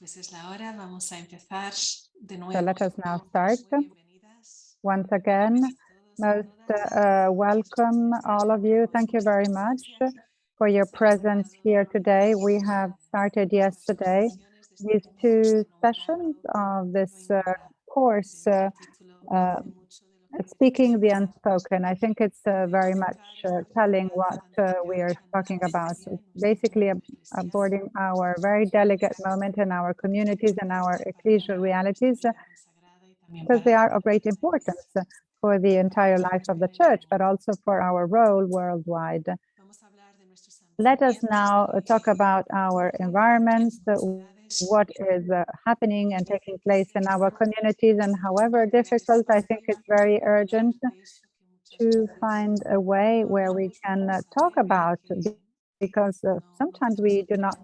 So let us now start. Once again, most welcome all of you. Thank you very much for your presence here today. We have started yesterday these two sessions of this course, Speaking the Unspoken. I think it's very much telling what we are talking about. It's basically aborting our very delicate moment in our communities and our ecclesial realities, because they are of great importance for the entire life of the church, but also for our role worldwide. Let us now talk about our environments, what is happening and taking place in our communities, and however difficult, I think it's very urgent to find a way where we can talk about, because sometimes we do not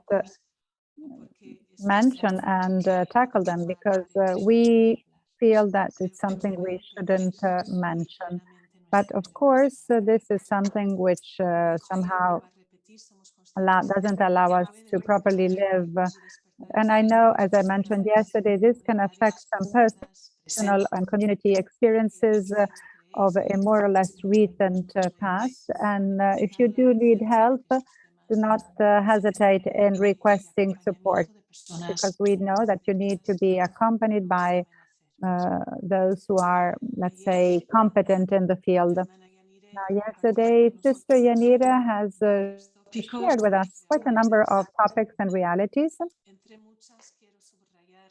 mention and tackle them because we feel that it's something we shouldn't mention. But of course, this is something which somehow doesn't allow us to properly live. And I know, as I mentioned yesterday, this can affect some personal and community experiences of a more or less recent past. And if you do need help, do not hesitate in requesting support, because we know that you need to be accompanied by those who are, let's say, competent in the field. Now, yesterday, Sister Ianire has shared with us quite a number of topics and realities,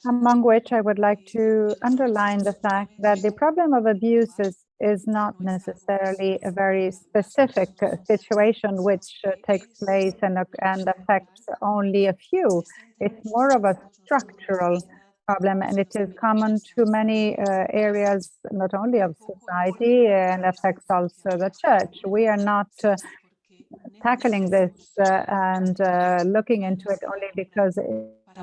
among which I would like to underline the fact that the problem of abuses is not necessarily a very specific situation which takes place and affects only a few. It's more of a structural problem, and it is common to many areas, not only of society, and affects also the church. We are not tackling this and looking into it only because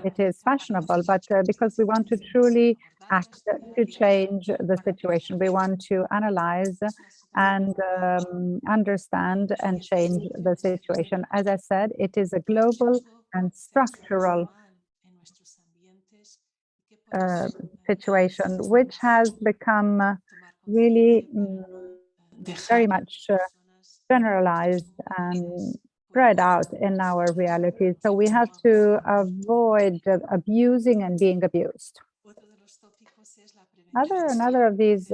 it is fashionable, but because we want to truly act to change the situation. We want to analyze and understand and change the situation. As I said, it is a global and structural situation, which has become really very much generalized and spread out in our reality. So we have to avoid abusing and being abused. Another of these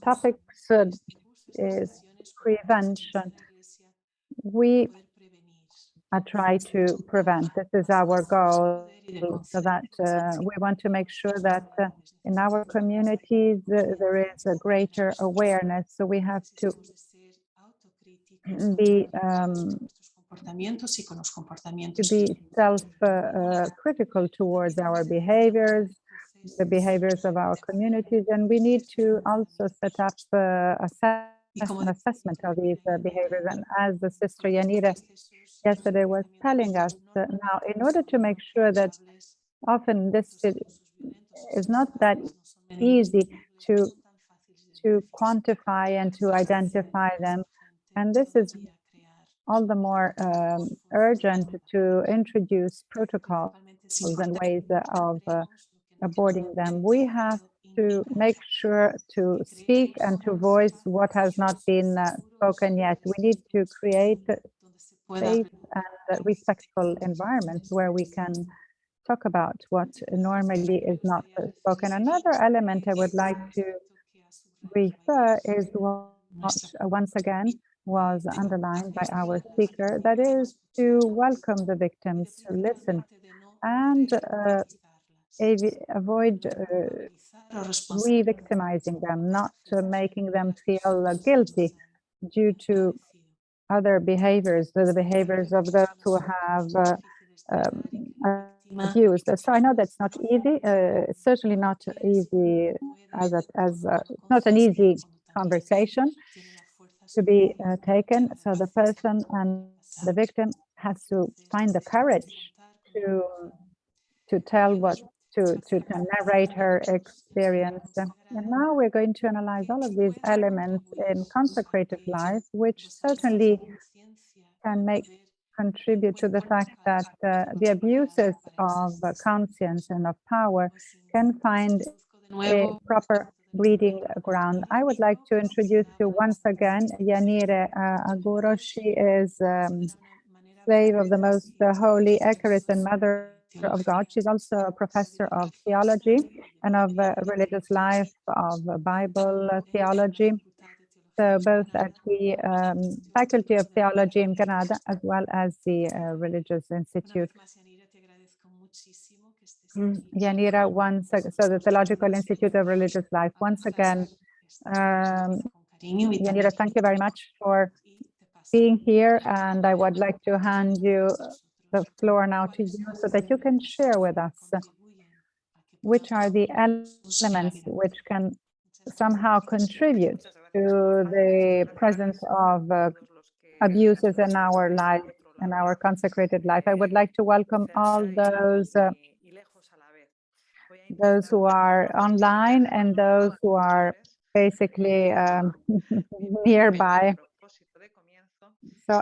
topics is prevention. We try to prevent. This is our goal, so that we want to make sure that in our communities there is a greater awareness. So we have to be self-critical towards our behaviors, the behaviors of our communities, and we need to also set up an assessment of these behaviors. And as the Sister Ianire yesterday was telling us, now in order to make sure that often this is not that easy to quantify and to identify them, and this is all the more urgent to introduce protocols and ways of aborting them. We have to make sure to speak and to voice what has not been spoken yet. We need to create safe and respectful environments where we can talk about what normally is not spoken. Another element I would like to refer is what once again was underlined by our speaker, that is to welcome the victims, to listen, and avoid re-victimizing them, not making them feel guilty due to other behaviors, the behaviors of those who have abused. So I know that's not easy. It's certainly not easy not an easy conversation to be taken. So the person and the victim has to find the courage to tell to narrate her experience. And now we're going to analyze all of these elements in consecrated life, which certainly can make contribute to the fact that the abuses of conscience and of power can find a proper breeding ground. I would like to introduce you once again Ianire Aguro. She is slave of the most holy Eucharist and Mother of God. She's also a professor of theology and of religious life, of Bible theology. So both at the Faculty of Theology in Canada, as well as the Religious Institute. Ianire, so the Theological Institute of Religious Life. Once again, Ianire, thank you very much for being here, and I would like to hand you the floor now to you so that you can share with us which are the elements which can somehow contribute to the presence of abuses in our life, in our consecrated life. I would like to welcome all those who are online and those who are basically nearby. So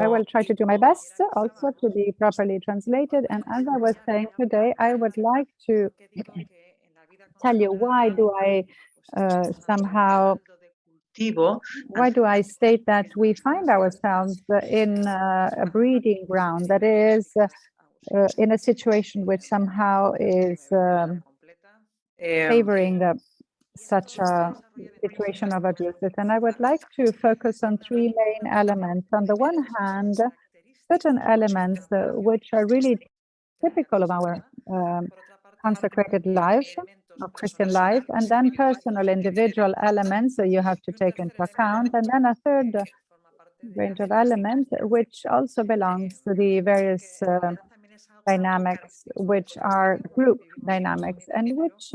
I will try to do my best also to be properly translated. And as I was saying today, I would like to tell you why do I why do I state that we find ourselves in a breeding ground, that is in a situation which somehow is favoring such a situation of abuses. And I would like to focus on three main elements. On the one hand, certain elements which are really typical of our consecrated life, of Christian life, and then personal individual elements that you have to take into account, and then a third range of elements which also belongs to the various dynamics, which are group dynamics, and which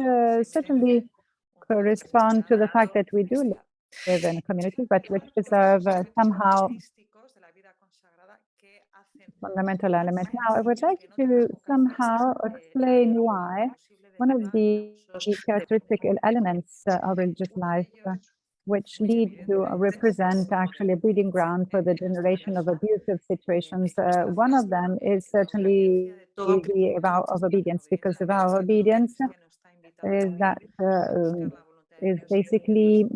certainly correspond to the fact that we do live in a community, but which deserve somehow fundamental elements. Now, I would like to somehow explain why one of the characteristic elements of religious life which lead to represent actually a breeding ground for the generation of abusive situations. One of them is certainly the vow of obedience, because the vow of obedience is that is basically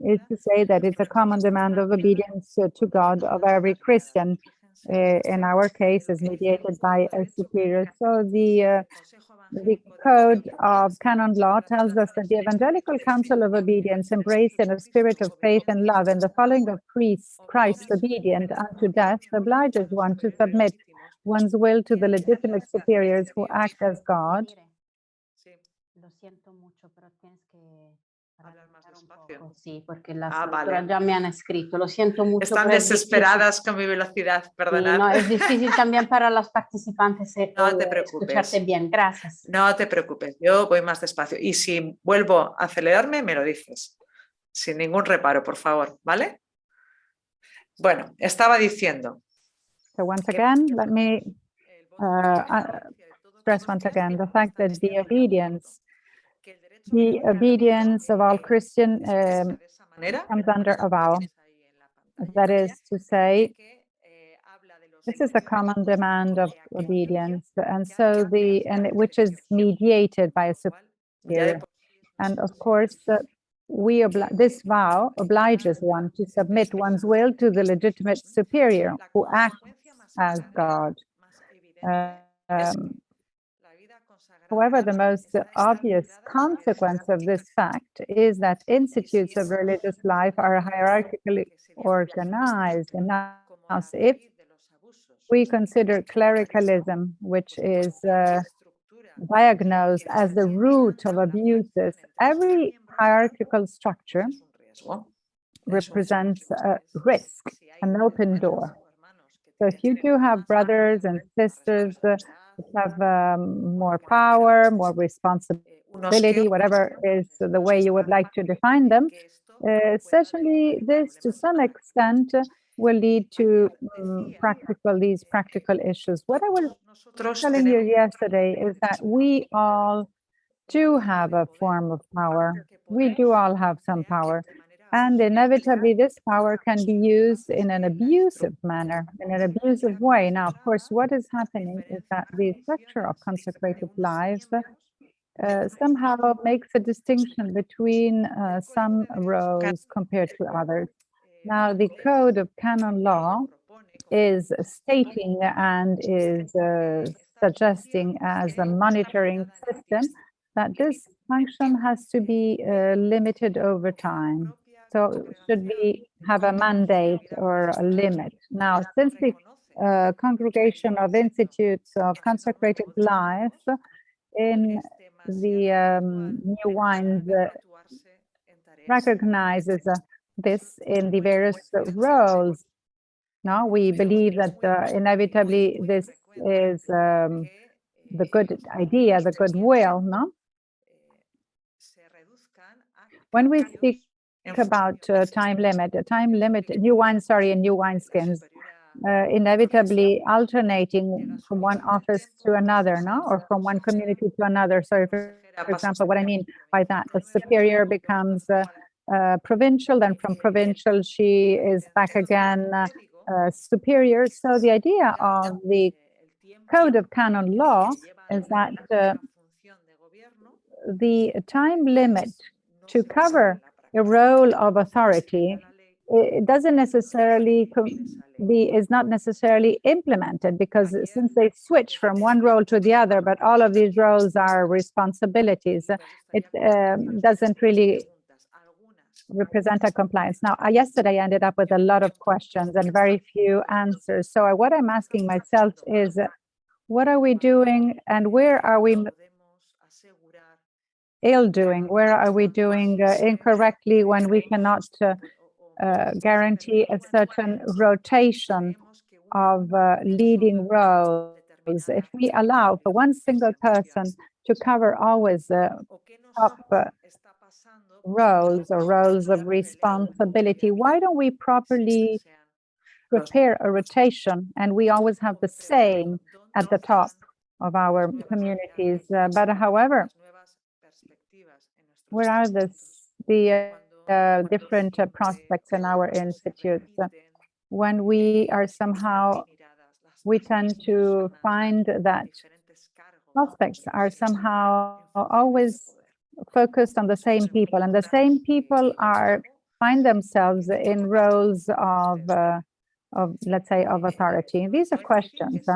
is to say that it's a common demand of obedience to God of every Christian. In our case, is mediated by a superior. So the Code of Canon Law tells us that the Evangelical Counsel of Obedience, embraced in a spirit of faith and love, and the following of Christ obedient unto death, obliges one to submit one's will to the legitimate superiors who act as God. Lo siento mucho, pero tienes que ralentizar un poco. Sí, porque las lectoras ya me han escrito. Lo siento mucho. Están desesperadas con mi velocidad, perdonad. Sí, no, es difícil también para los participantes no te preocupes. escucharte bien. Gracias. No te preocupes, yo voy más despacio. Y si vuelvo a acelerarme, me lo dices. Sin ningún reparo, por favor, ¿vale? Bueno, estaba diciendo. So once again, let me stress once again the fact that the obedience of all Christian comes under a vow. That is to say, this is the common demand of obedience, and so which is mediated by a superior. And of course, this vow obliges one to submit one's will to the legitimate superior who acts as God. However, the most obvious consequence of this fact is that institutes of religious life are hierarchically organized. And now, if we consider clericalism, which is diagnosed as the root of abuses, every hierarchical structure represents a risk, an open door. So if you do have brothers and sisters have more power, more responsibility, whatever is the way you would like to define them, certainly this to some extent will lead to these practical issues. What I was telling you yesterday is that we all do have a form of power. We do all have some power. And inevitably, this power can be used in an abusive manner, in an abusive way. Now, of course, what is happening is that the structure of consecrated life somehow makes a distinction between some roles compared to others. Now, the code of canon law is stating and is suggesting as a monitoring system that this function has to be limited over time. So should we have a mandate or a limit? Now, since the Congregation of Institutes of Consecrated Life in the new wines recognizes this in the various roles. Now, we believe that inevitably this is the good idea, the goodwill, no? When we speak about time limit, new wineskins, inevitably alternating from one office to another, no? Or from one community to another. So, for example, what I mean by that, the superior becomes provincial, then from provincial she is back again superior. So the idea of the code of canon law is that the time limit to cover a role of authority, it doesn't necessarily is not necessarily implemented, because since they switch from one role to the other, but all of these roles are responsibilities, it doesn't really represent a compliance. Now, yesterday I ended up with a lot of questions and very few answers. So what I'm asking myself is, what are we doing and where are we ill doing? Where are we doing incorrectly when we cannot guarantee a certain rotation of leading roles? If we allow for one single person to cover always top roles or roles of responsibility, why don't we properly prepare a rotation and we always have the same at the top of our communities? But however, where are the different prospects in our institutes? When we are somehow, we tend to find that prospects are somehow always focused on the same people, and the same people find themselves in roles of let's say, of authority. These are questions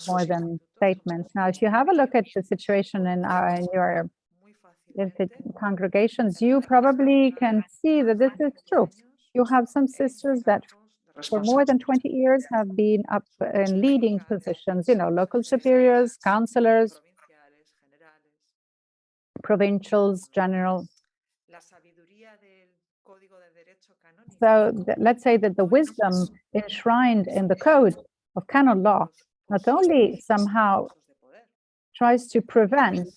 more than statements. Now, if you have a look at the situation in your congregations, you probably can see that this is true. You have some sisters that for more than 20 years have been up in leading positions, local superiors, councillors, provincials, general. So let's say that the wisdom enshrined in the code of canon law not only somehow tries to prevent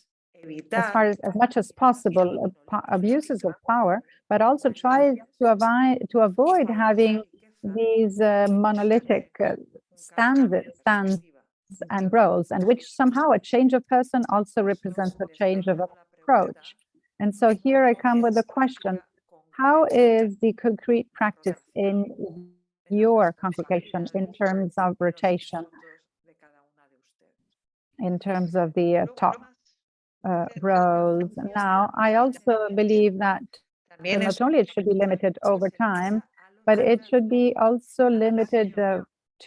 as much as possible abuses of power, but also tries to avoid having these monolithic stands and roles, and which somehow a change of person also represents a change of approach. And so here I come with a question: how is the concrete practice in your congregation in terms of rotation, in terms of the top roles? Now, I also believe that not only it should be limited over time, but it should be also limited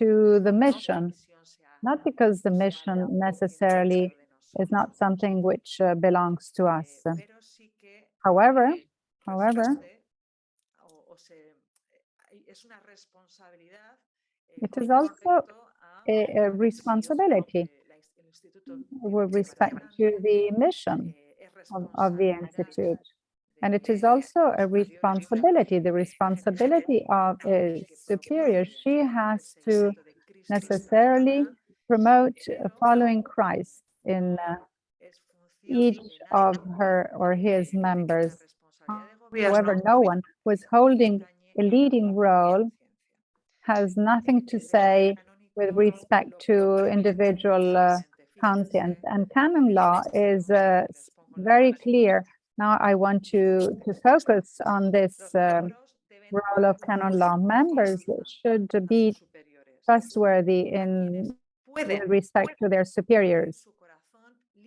to the mission, not because the mission necessarily is not something which belongs to us. However, it is also a responsibility with respect to the mission of the Institute. And it is also a responsibility, the responsibility of a superior. She has to necessarily promote following Christ in each of her or his members. However, no one who is holding a leading role has nothing to say with respect to individual conscience. And canon law is very clear. Now I want to focus on this role of canon law. Members should be trustworthy with respect to their superiors.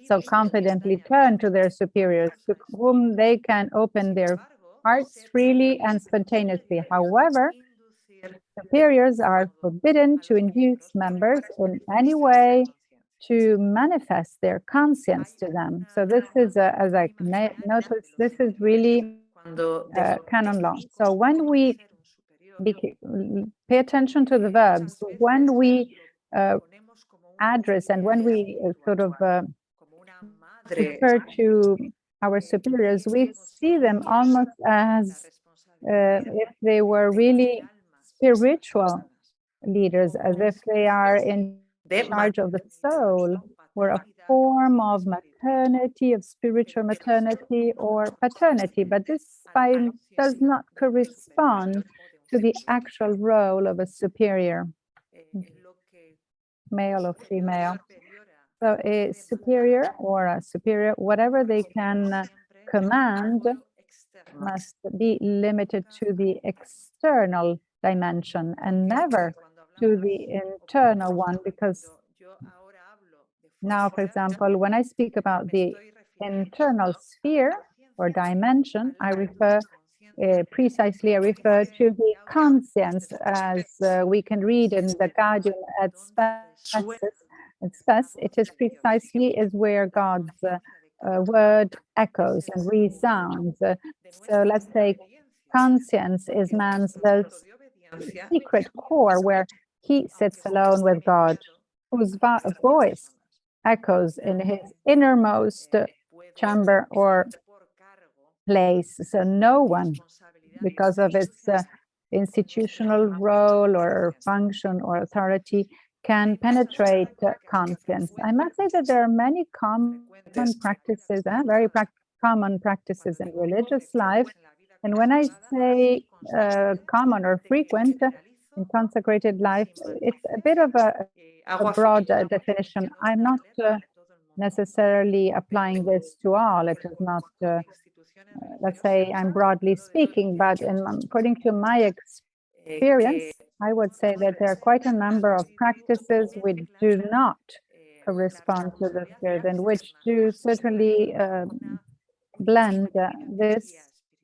So confidently turn to their superiors, to whom they can open their hearts freely and spontaneously. However, superiors are forbidden to induce members in any way to manifest their conscience to them. So this is, as I noticed, this is really canon law. So when we pay attention to the verbs, when we address and when we refer to our superiors, we see them almost as if they were really spiritual leaders, as if they are in charge of the soul, or a form of maternity, of spiritual maternity or paternity. But this does not correspond to the actual role of a superior, male or female. So a superior, whatever they can command, must be limited to the external dimension and never to the internal one, because now, for example, when I speak about the internal sphere or dimension, I refer precisely to the conscience, as we can read in the Guardian et Spes. It is precisely is where God's word echoes and resounds. So let's say conscience is man's most secret core, where he sits alone with God, whose voice echoes in his innermost chamber or place. So no one, because of its institutional role or function or authority, can penetrate conscience. I must say that there are many common practices, very common practices in religious life. And when I say common or frequent in consecrated life, it's a bit of a broad definition. I'm not necessarily applying this to all. It is not, let's say I'm broadly speaking, but according to my experience, I would say that there are quite a number of practices which do not correspond to the spirit, and which do certainly blend this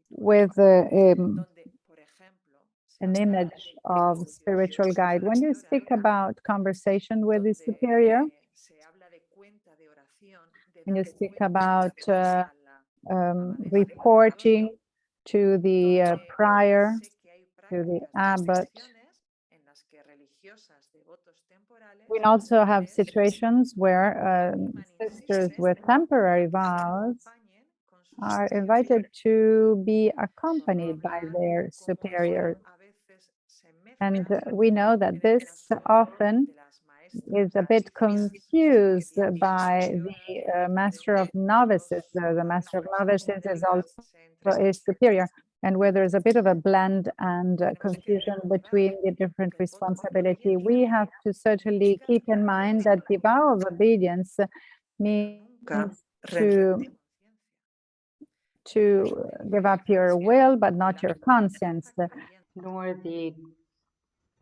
with an image of spiritual guide. When you speak about conversation with the superior, when you speak about reporting to the prior, to the abbot, we also have situations where sisters with temporary vows are invited to be accompanied by their superior. And we know that this often is a bit confused by the master of novices. The master of novices is also a superior, and where there's a bit of a blend and confusion between the different responsibility. We have to certainly keep in mind that the vow of obedience means to give up your will, but not your conscience, nor the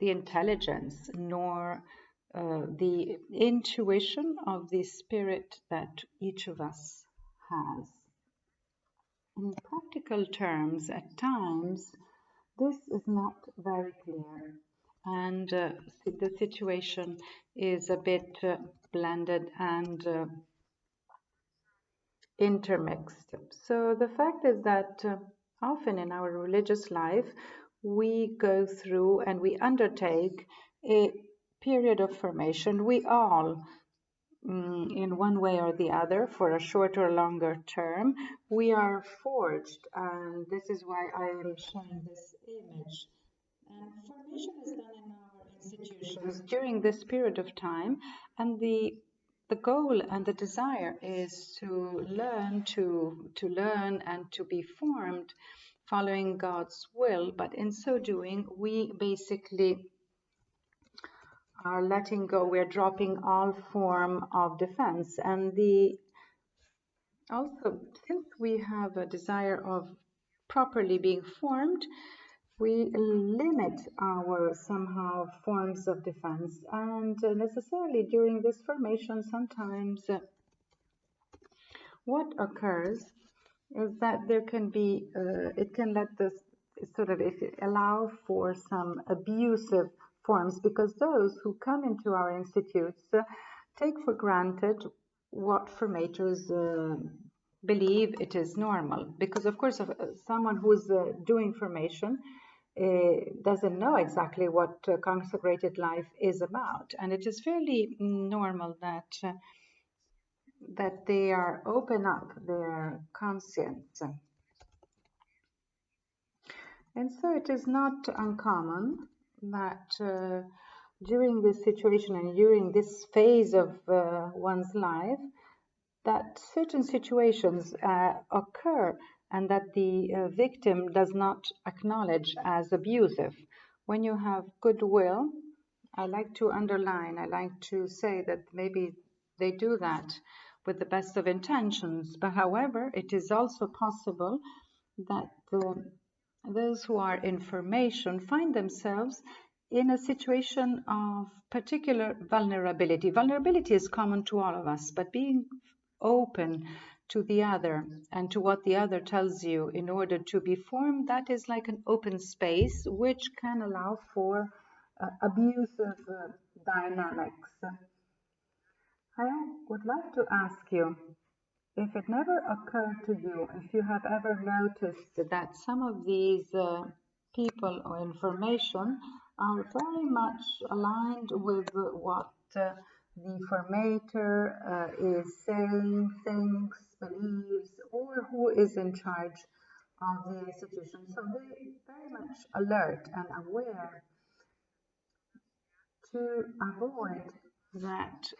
intelligence, nor the intuition of the spirit that each of us has. In practical terms, at times, this is not very clear, and the situation is a bit blended and intermixed. So the fact is that often in our religious life, we go through and we undertake a period of formation. We all, in one way or the other, for a short or longer term, we are forged, and this is why I am showing this image. And formation is done in our institutions during this period of time, and the goal and the desire is to learn and to be formed following God's will. But in so doing, we basically are letting go. We're dropping all form of defense, and the Also, since we have a desire of properly being formed, we limit our somehow forms of defense, and necessarily during this formation sometimes what occurs is that there can be it can let this sort of allow for some abusive forms, because those who come into our institutes take for granted what formators believe it is normal, because of course someone who's doing formation doesn't know exactly what consecrated life is about, and it is fairly normal that that they are open up their conscience. And so it is not uncommon that during this situation and during this phase of one's life, that certain situations occur and that the victim does not acknowledge as abusive. When you have goodwill, I like to underline, I like to say that maybe they do that with the best of intentions, but however, it is also possible that those who are in formation find themselves in a situation of particular vulnerability. Vulnerability is common to all of us, but being open to the other and to what the other tells you in order to be formed, that is like an open space which can allow for abusive dynamics. I would like to ask you, if it never occurred to you, if you have ever noticed that some of these people or information are very much aligned with what the formator is saying, thinks, believes, or who is in charge of the institution. So they're very much alert and aware to avoid that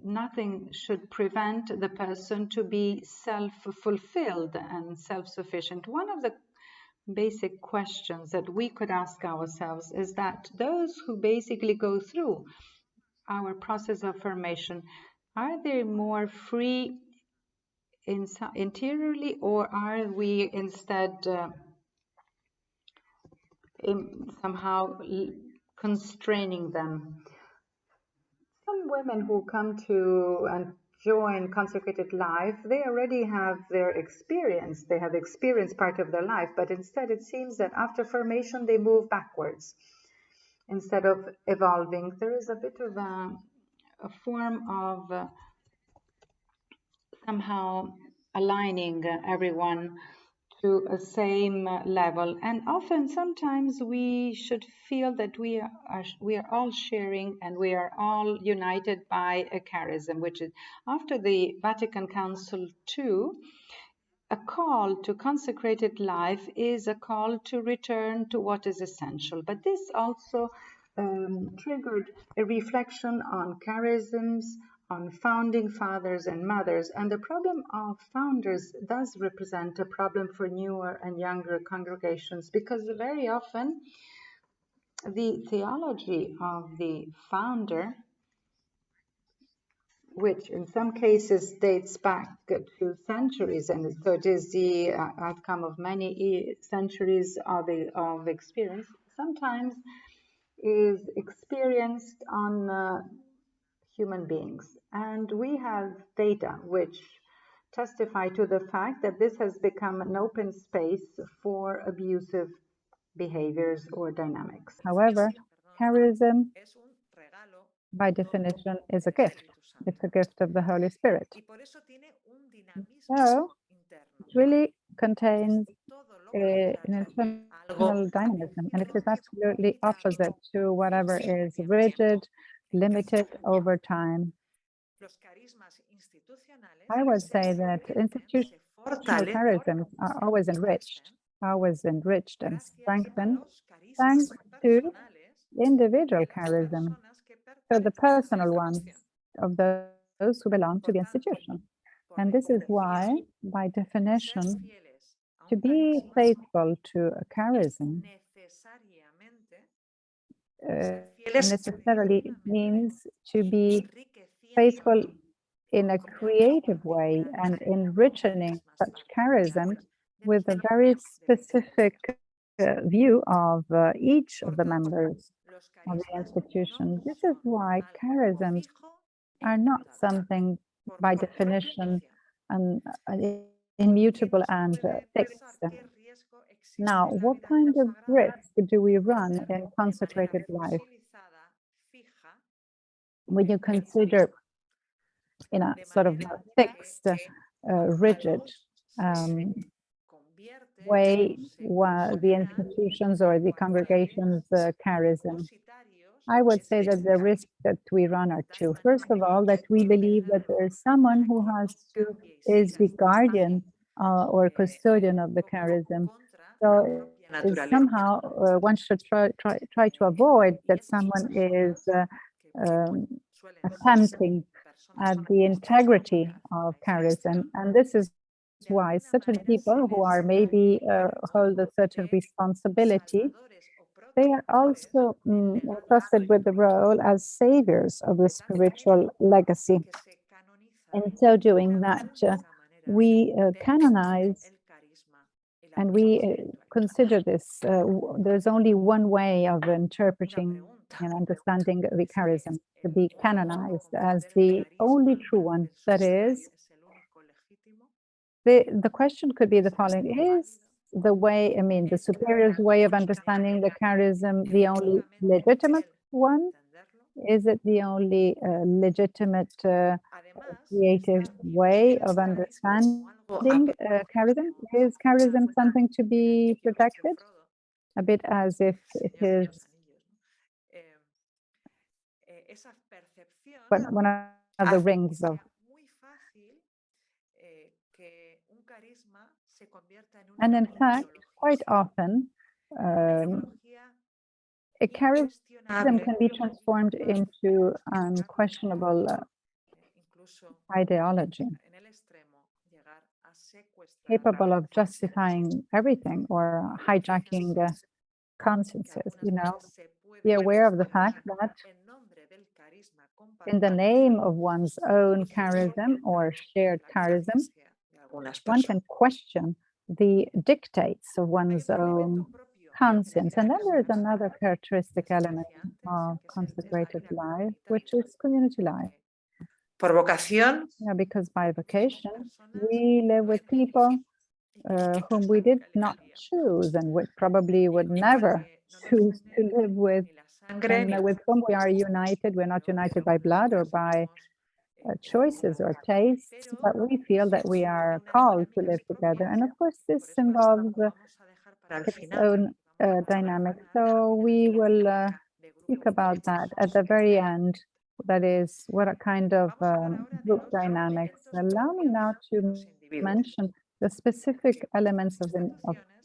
nothing should prevent the person to be self-fulfilled and self-sufficient. One of the basic questions that we could ask ourselves is that those who basically go through our process of formation, are they more free interiorly, or are we instead somehow constraining them? Some women who come to and join consecrated life, they already have their experience. They have experienced part of their life, but instead it seems that after formation they move backwards instead of evolving. There is a bit of a form of somehow aligning everyone to a same level, and often sometimes we should feel that we are all sharing and we are all united by a charism, which is after the Vatican Council II, a call to consecrated life is a call to return to what is essential. But this also triggered a reflection on charisms, on founding fathers and mothers. And the problem of founders does represent a problem for newer and younger congregations, because very often the theology of the founder, which in some cases dates back to centuries, and so it is the outcome of many centuries of experience, sometimes is experienced on human beings. And we have data which testify to the fact that this has become an open space for abusive behaviors or dynamics. However, charism, by definition, is a gift. It's a gift of the Holy Spirit. So it really contains an internal dynamism, and it is absolutely opposite to whatever is rigid, limited over time. I would say that institutional charisms are always enriched and strengthened thanks to individual charism, so the personal ones of those who belong to the institution. And this is why, by definition, to be faithful to a charism necessarily means to be faithful in a creative way and enriching such charism with a very specific view of each of the members of the institution. This is why charisms are not something by definition immutable and fixed. Now, what kind of risk do we run in consecrated life when you consider in a sort of fixed, rigid way the institutions or the congregation's charism? I would say that the risks that we run are two. First of all, that we believe that there is someone who is the guardian or custodian of the charism. So somehow one should try to avoid that someone is attempting at the integrity of charism. And this is why certain people who are maybe hold a certain responsibility, they are also entrusted with the role as saviors of the spiritual legacy. In so doing that, we canonize and we consider this, there's only one way of interpreting and understanding the charism, to be canonized as the only true one. That is, the question could be the following: is the way, the superior's way of understanding the charism the only legitimate one? Is it the only legitimate creative way of understanding charism? Is charism something to be protected? A bit as if it is one of the rings of. And in fact, quite often, a charism can be transformed into unquestionable ideology, capable of justifying everything or hijacking consciences. Be aware of the fact that in the name of one's own charism or shared charism, one can question the dictates of one's own conscience. And then there is another characteristic element of consecrated life, which is community life. Por vocación, because by vocation, we live with people whom we did not choose and we probably would never choose to live with, and with whom we are united. We're not united by blood or by choices or tastes, but we feel that we are called to live together. And of course, this involves its own dynamic. So we will speak about that at the very end. That is, what a kind of group dynamics. Allow me now to mention the specific elements of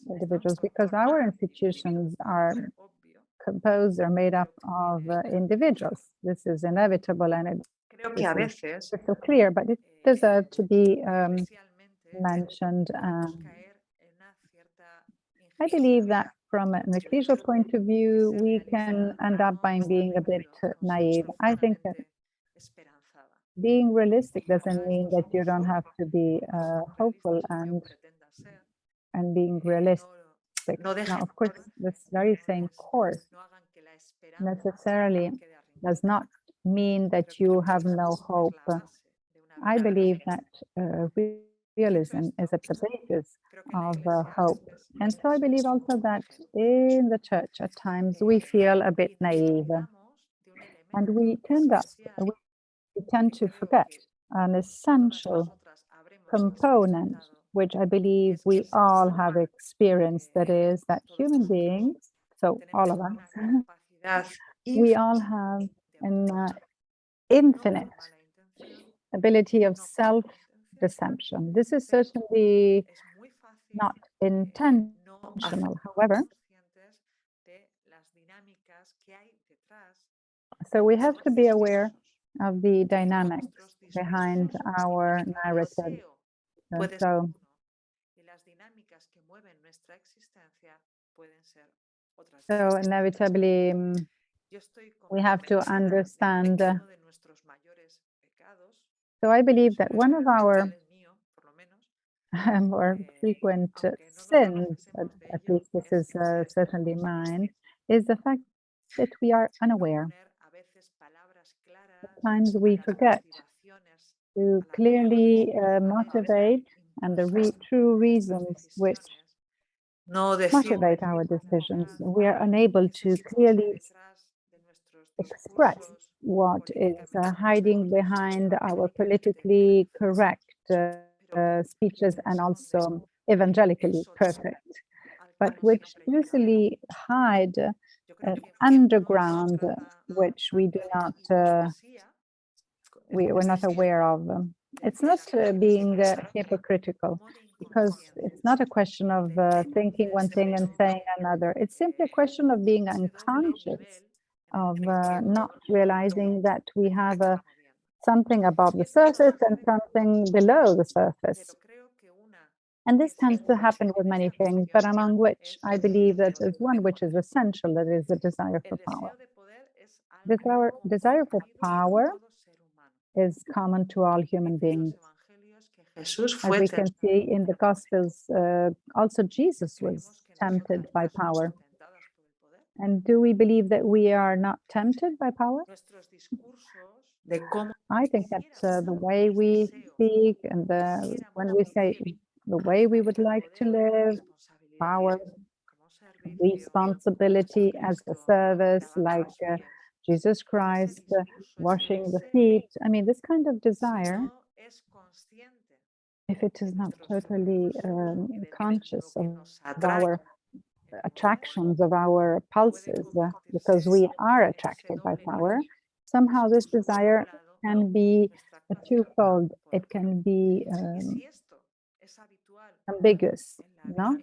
individuals, because our institutions are composed or made up of individuals. This is inevitable and it's so clear, but it deserves to be mentioned. I believe that from an ecclesial point of view, we can end up by being a bit naive. I think that being realistic doesn't mean that you don't have to be hopeful and being realistic. Now, of course, this very same course necessarily does not mean that you have no hope. I believe that realism is at the basis of hope. And so I believe also that in the church, at times, we feel a bit naive. And we tend to forget an essential component, which I believe we all have experienced, that is that human beings, so all of us, we all have an infinite ability of self-deception. This is certainly not intentional, however. So we have to be aware of the dynamics behind our narrative. So inevitably, we have to understand So I believe that one of our more frequent sins, at least this is certainly mine, is the fact that we are unaware. At times we forget to clearly motivate and the true reasons which motivate our decisions. We are unable to clearly express what is hiding behind our politically correct speeches and also evangelically perfect, but which usually hide an underground which we do not we're not aware of. It's not being hypocritical, because it's not a question of thinking one thing and saying another. It's simply a question of being unconscious, of not realizing that we have something above the surface and something below the surface. And this tends to happen with many things, but among which I believe that there's one which is essential, that is the desire for power. Desire for power is common to all human beings. As we can see in the Gospels, also Jesus was tempted by power. And do we believe that we are not tempted by power? I think that the way we speak and when we say the way we would like to live, power, responsibility as a service, like Jesus Christ washing the feet. I mean, this kind of desire, if it is not totally conscious of our attractions, of our pulses, because we are attracted by power, somehow this desire can be a twofold. It can be ambiguous, no?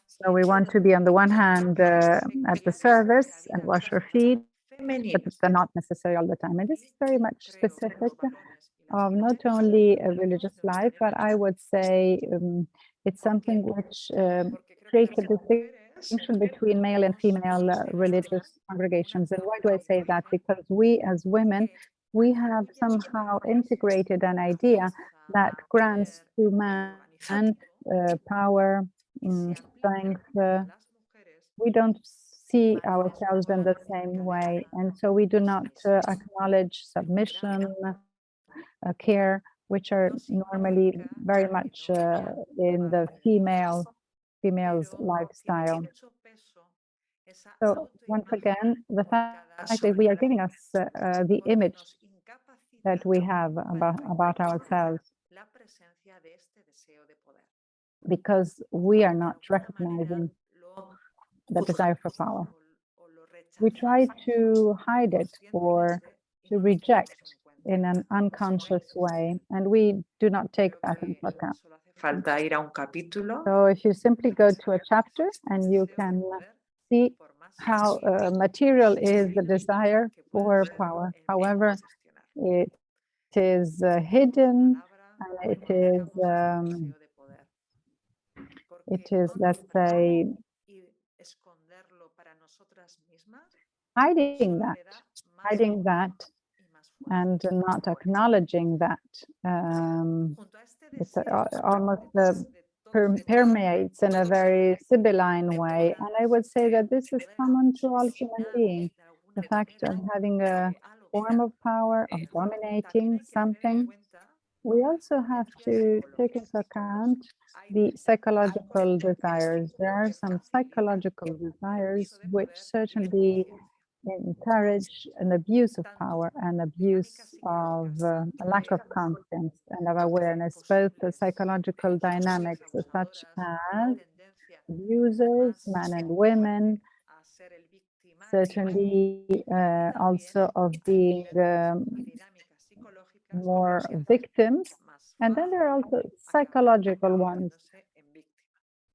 So we want to be, on the one hand, at the service and wash our feet, but they're not necessary all the time. And this is very much specific of not only a religious life, but I would say it's something which creates a distinction between male and female religious congregations. And why do I say that? Because we as women, we have somehow integrated an idea that grants to man power, strength. We don't see ourselves in the same way. And so we do not acknowledge submission, care, which are normally very much in the female's lifestyle. So once again, the fact that we are giving us the image that we have about ourselves, because we are not recognizing the desire for power. We try to hide it or to reject in an unconscious way, and we do not take that into account. So if you simply go to a chapter and you can see how material is the desire for power. However, it is hidden, and it is, let's say, hiding that and not acknowledging that. It's almost permeates in a very Sibylline way. And I would say that this is common to all human beings, the fact of having a form of power, of dominating something. We also have to take into account the psychological desires. There are some psychological desires which certainly encourage an abuse of power and abuse of a lack of confidence and of awareness, both the psychological dynamics such as abusers, men and women, certainly also of being more victims. And then there are also psychological ones,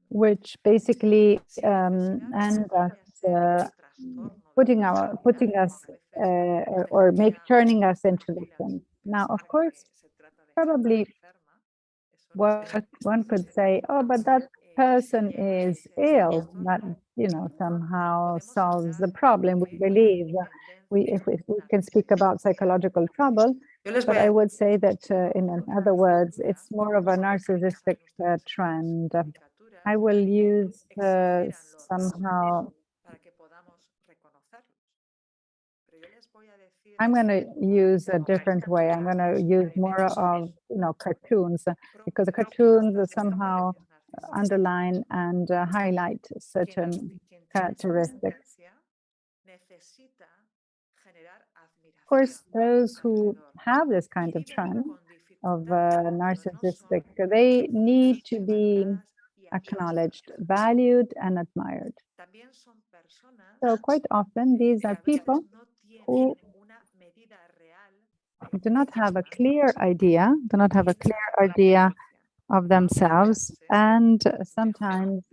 which basically end up putting us or turning us into victims. Now, of course, probably what one could say, oh, but that person is ill, that somehow solves the problem. We believe if we can speak about psychological trouble, Yo les but voy a I would say that in other words, it's more of a narcissistic trend. I will use somehow. para que podamos reconocerlos. Pero yo les voy a decir I'm going to use a different way. I'm going to use more of cartoons because the cartoons somehow underline and highlight certain characteristics. necesita generar Of course, admiración those who alrededor. have this kind of trend of narcissistic, they need to be acknowledged, valued, and admired. También son personas So quite often, these que are a veces people no tienen who una medida real do not have a clear idea, of themselves, and sometimes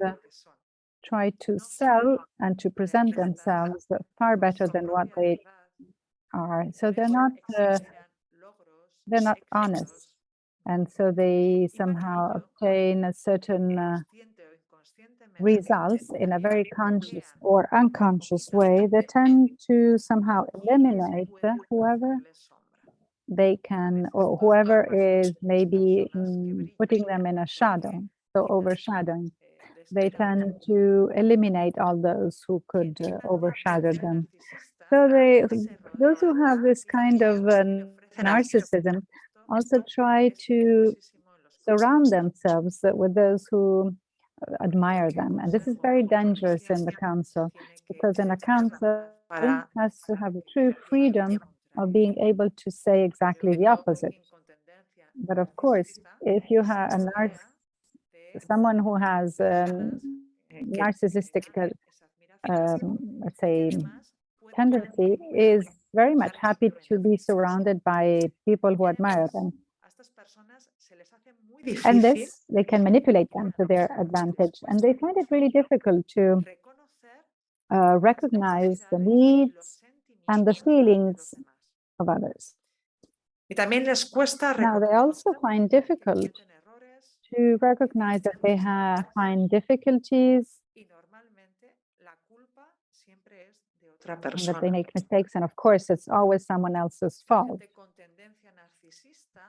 try to sell and to present themselves far better than what they are. So they're not honest, and so they somehow obtain a certain results in a very conscious or unconscious way. They tend to somehow eliminate whoever they can, or whoever is maybe putting them in a shadow, so overshadowing. They tend to eliminate all those who could overshadow them. So those who have this kind of narcissism also try to surround themselves with those who admire them. And this is very dangerous in the council, because in a council has to have true freedom of being able to say exactly the opposite. But of course, if you have someone who has narcissistic, let's say, tendency, is very much happy to be surrounded by people who admire them. And this, they can manipulate them to their advantage. And they find it really difficult to recognize the needs and the feelings of others. Now, they also find difficult to recognize that they find difficulties, and that they make mistakes, and of course, it's always someone else's fault.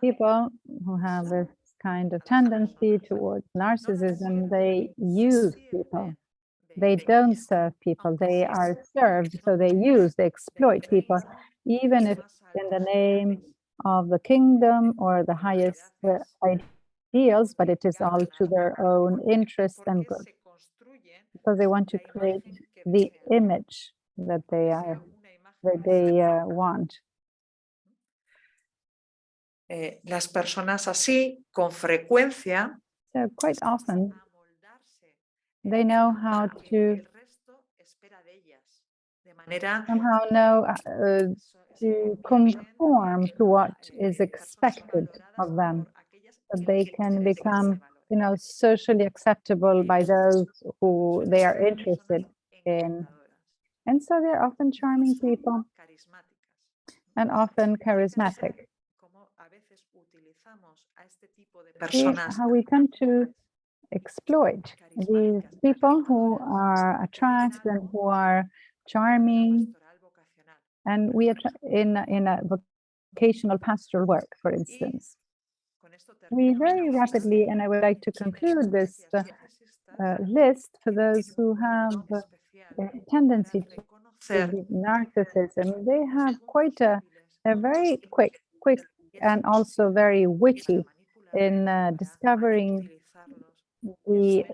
People who have this kind of tendency towards narcissism, they use people. They don't serve people. They are served, so they exploit people, even if in the name of the kingdom or the highest ideals, but it is all to their own interest and good, because they want to create the image that they want. Las personas así, con frecuencia, so quite often, they know how to somehow know to conform to what is expected of them, that they can become, socially acceptable by those who they are interested in. And so they're often charming people and often charismatic. See how we tend to exploit these people who are attractive and who are charming, and we in a vocational pastoral work, for instance. We very rapidly, and I would like to conclude this list for those who have a tendency to narcissism. They have quite a very quick and also very witty in discovering the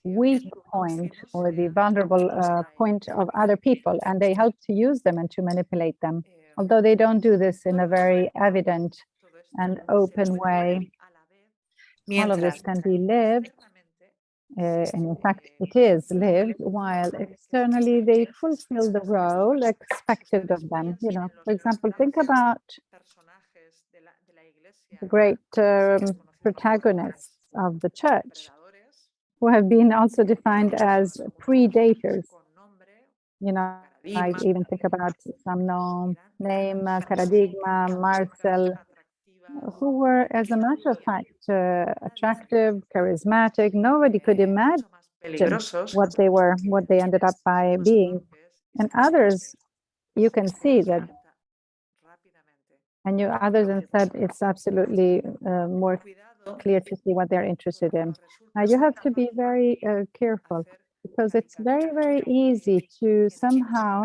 weak point or the vulnerable point of other people, and they help to use them and to manipulate them, although they don't do this in a very evident and open way. All of this can be lived, and in fact it is lived, while externally they fulfill the role expected of them. For example, think about the great protagonists of the church, who have been also defined as predators. I even think about some name, Paradigma, Marcel, who were, as a matter of fact, attractive, charismatic. Nobody could imagine what they were, what they ended up by being. And others, you can see that, and you others instead, it's absolutely more clear to see what they're interested in. Now you have to be very careful, because it's very, very easy to somehow,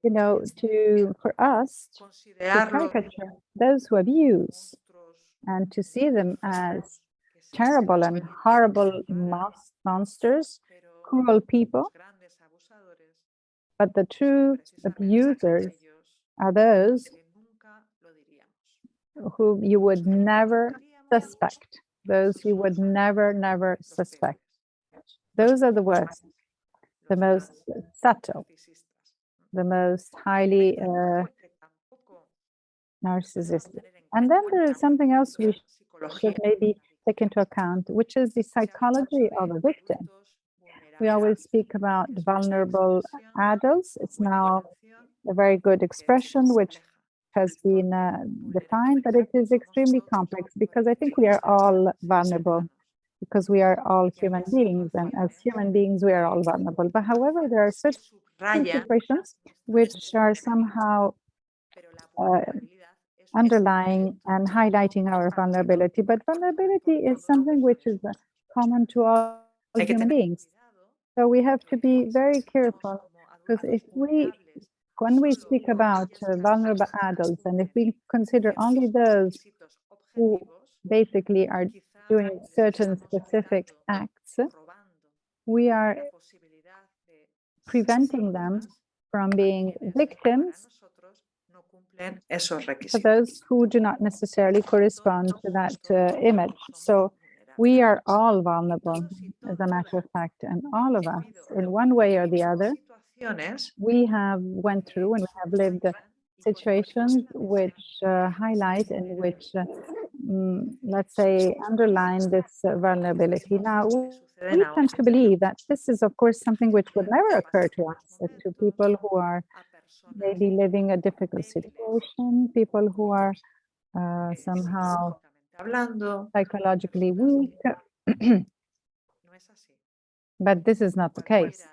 for us to caricature those who abuse and to see them as terrible and horrible monsters, cruel people. But the true abusers are those whom you would never suspect, those you would never suspect. Those are the worst, the most subtle, the most highly narcissistic. And then there is something else we should maybe take into account, which is the psychology of a victim. We always speak about vulnerable adults. It's now a very good expression which has been defined, but it is extremely complex, because I think we are all vulnerable, because we are all human beings, and as human beings we are all vulnerable. But however, there are certain situations which are somehow underlying and highlighting our vulnerability. But vulnerability is something which is common to all human beings. So we have to be very careful, because when we speak about vulnerable adults, and if we consider only those who basically are doing certain specific acts, we are preventing them from being victims for those who do not necessarily correspond to that image. So we are all vulnerable, as a matter of fact, and all of us, in one way or the other, we have went through and we have lived situations which highlight and which, let's say, underline this vulnerability. Now, we tend to believe that this is, of course, something which would never occur to us, to people who are maybe living a difficult situation, people who are somehow psychologically weak. But this is not the case.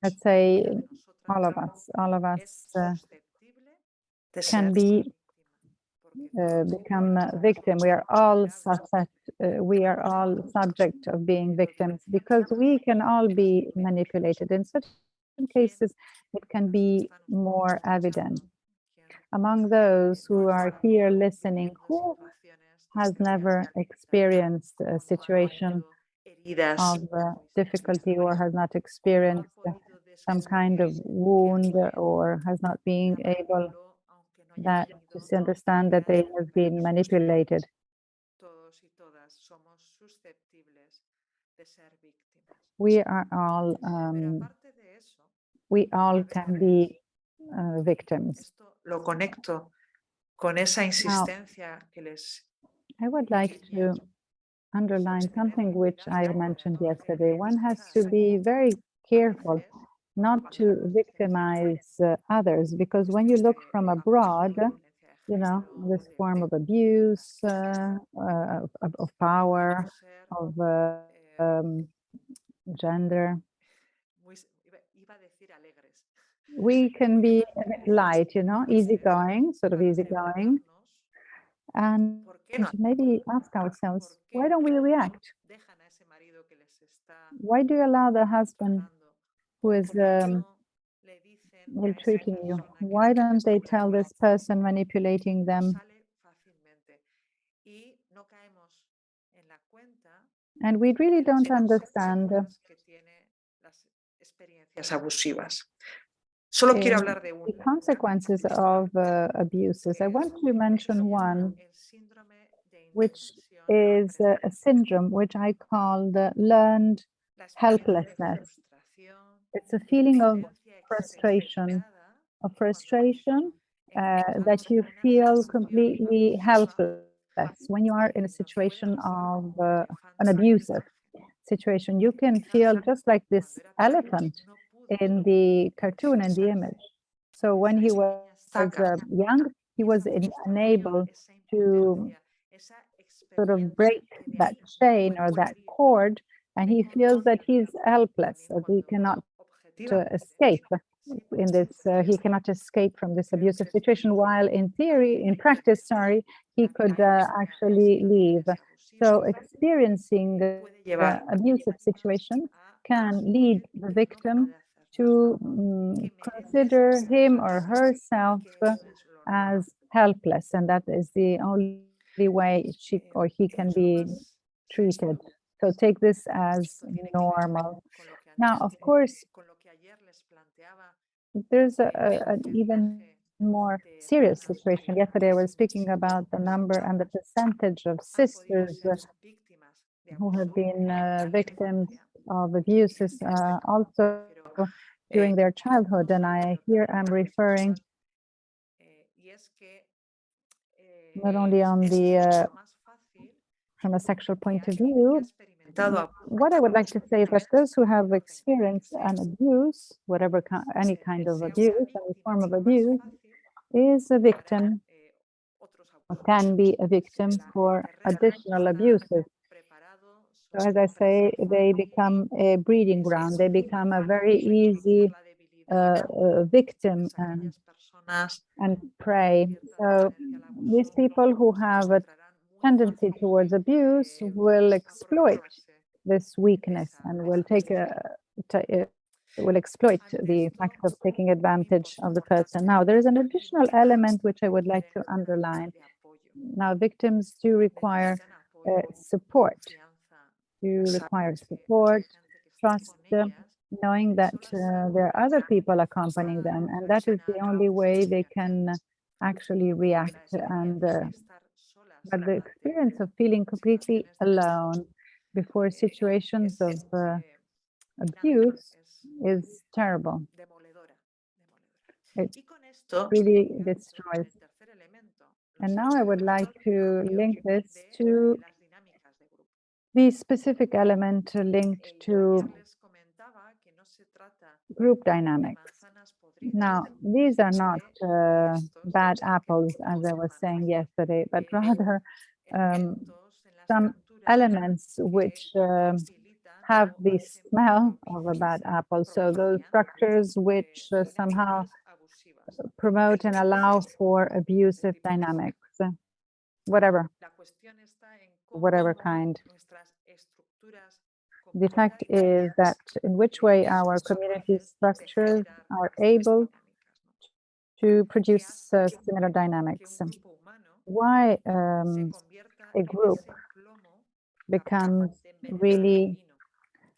Let's say all of us can become a victim. We are all subject of being victims, because we can all be manipulated. In certain cases, it can be more evident. Among those who are here listening, who has never experienced a situation of difficulty, or has not experienced some kind of wound, or has not been able to understand that they have been manipulated? We all can be victims. Now, I would like to underline something which I mentioned yesterday. One has to be very careful not to victimize others, because when you look from abroad, this form of abuse, of power, of gender, we can be a bit light, easygoing, sort of easygoing, and maybe ask ourselves, why don't we react? Why do you allow the husband who is ill-treating you? Why don't they tell this person manipulating them? And we really don't understand the consequences of abuses. I want to mention one, which is a syndrome which I call the learned helplessness. It's a feeling of frustration, that you feel completely helpless when you are in a situation of an abusive situation. You can feel just like this elephant in the cartoon, in the image. So when he was young, he was unable to sort of break that chain or that cord, and he feels that he's helpless, that he cannot escape in this, he cannot escape from this abusive situation, while in theory, in practice, sorry, he could actually leave. So experiencing the abusive situation can lead the victim to consider him or herself as helpless, and that is the only way she or he can be treated. So take this as normal. Now, of course, there's an even more serious situation. Yesterday, I was speaking about the number and the percentage of sisters who have been victims of abuses also during their childhood. And here I'm referring not only on the from a sexual point of view. What I would like to say is that those who have experienced an abuse, whatever any kind of abuse, any form of abuse, is a victim or can be a victim for additional abuses. So as I say, they become a breeding ground. They become a very easy victim and prey. So these people who have a tendency towards abuse will exploit this weakness and will will exploit the fact of taking advantage of the person. Now, there is an additional element which I would like to underline. Now, victims do require support. Trust, knowing that there are other people accompanying them, and that is the only way they can actually react. And but the experience of feeling completely alone before situations of abuse is terrible. It really destroys. And now I would like to link this to the specific element linked to group dynamics. Now, these are not bad apples, as I was saying yesterday, but rather some elements which have the smell of a bad apple. So those structures which somehow promote and allow for abusive dynamics, whatever kind. The fact is that in which way our community structures are able to produce similar dynamics. Why a group becomes really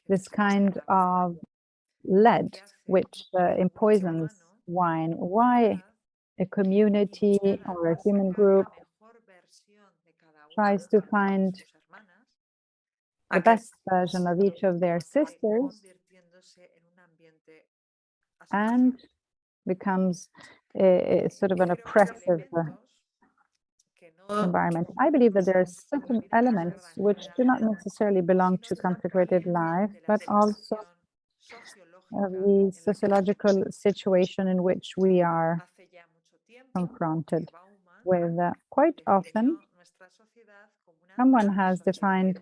this kind of lead which empoisons wine? Why a community or a human group tries to find the best version of each of their sisters and becomes a sort of an oppressive environment. I believe that there are certain elements which do not necessarily belong to consecrated life, but also of the sociological situation in which we are confronted with. Quite often, someone has defined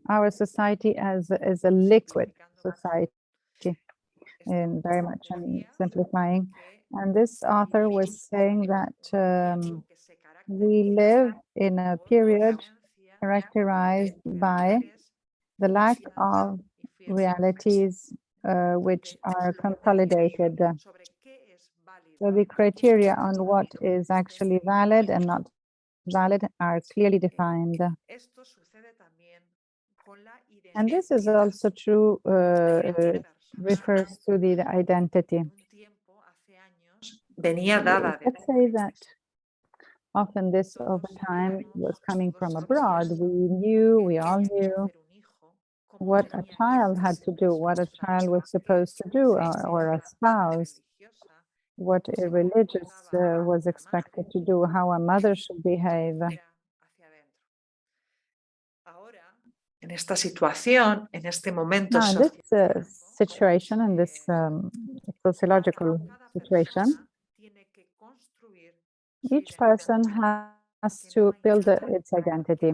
our society as a liquid society, and very much I'm simplifying. And this author was saying that we live in a period characterized by the lack of realities which are consolidated. So the criteria on what is actually valid and not valid are clearly defined. And this is also true, refers to the identity. Let's say that often this over time was coming from abroad. We all knew what a child had to do, what a child was supposed to do, or a spouse, what a religious was expected to do, how a mother should behave. En esta situación, en este momento Now, in this situation, in this sociological situation, Each person has to build its identity.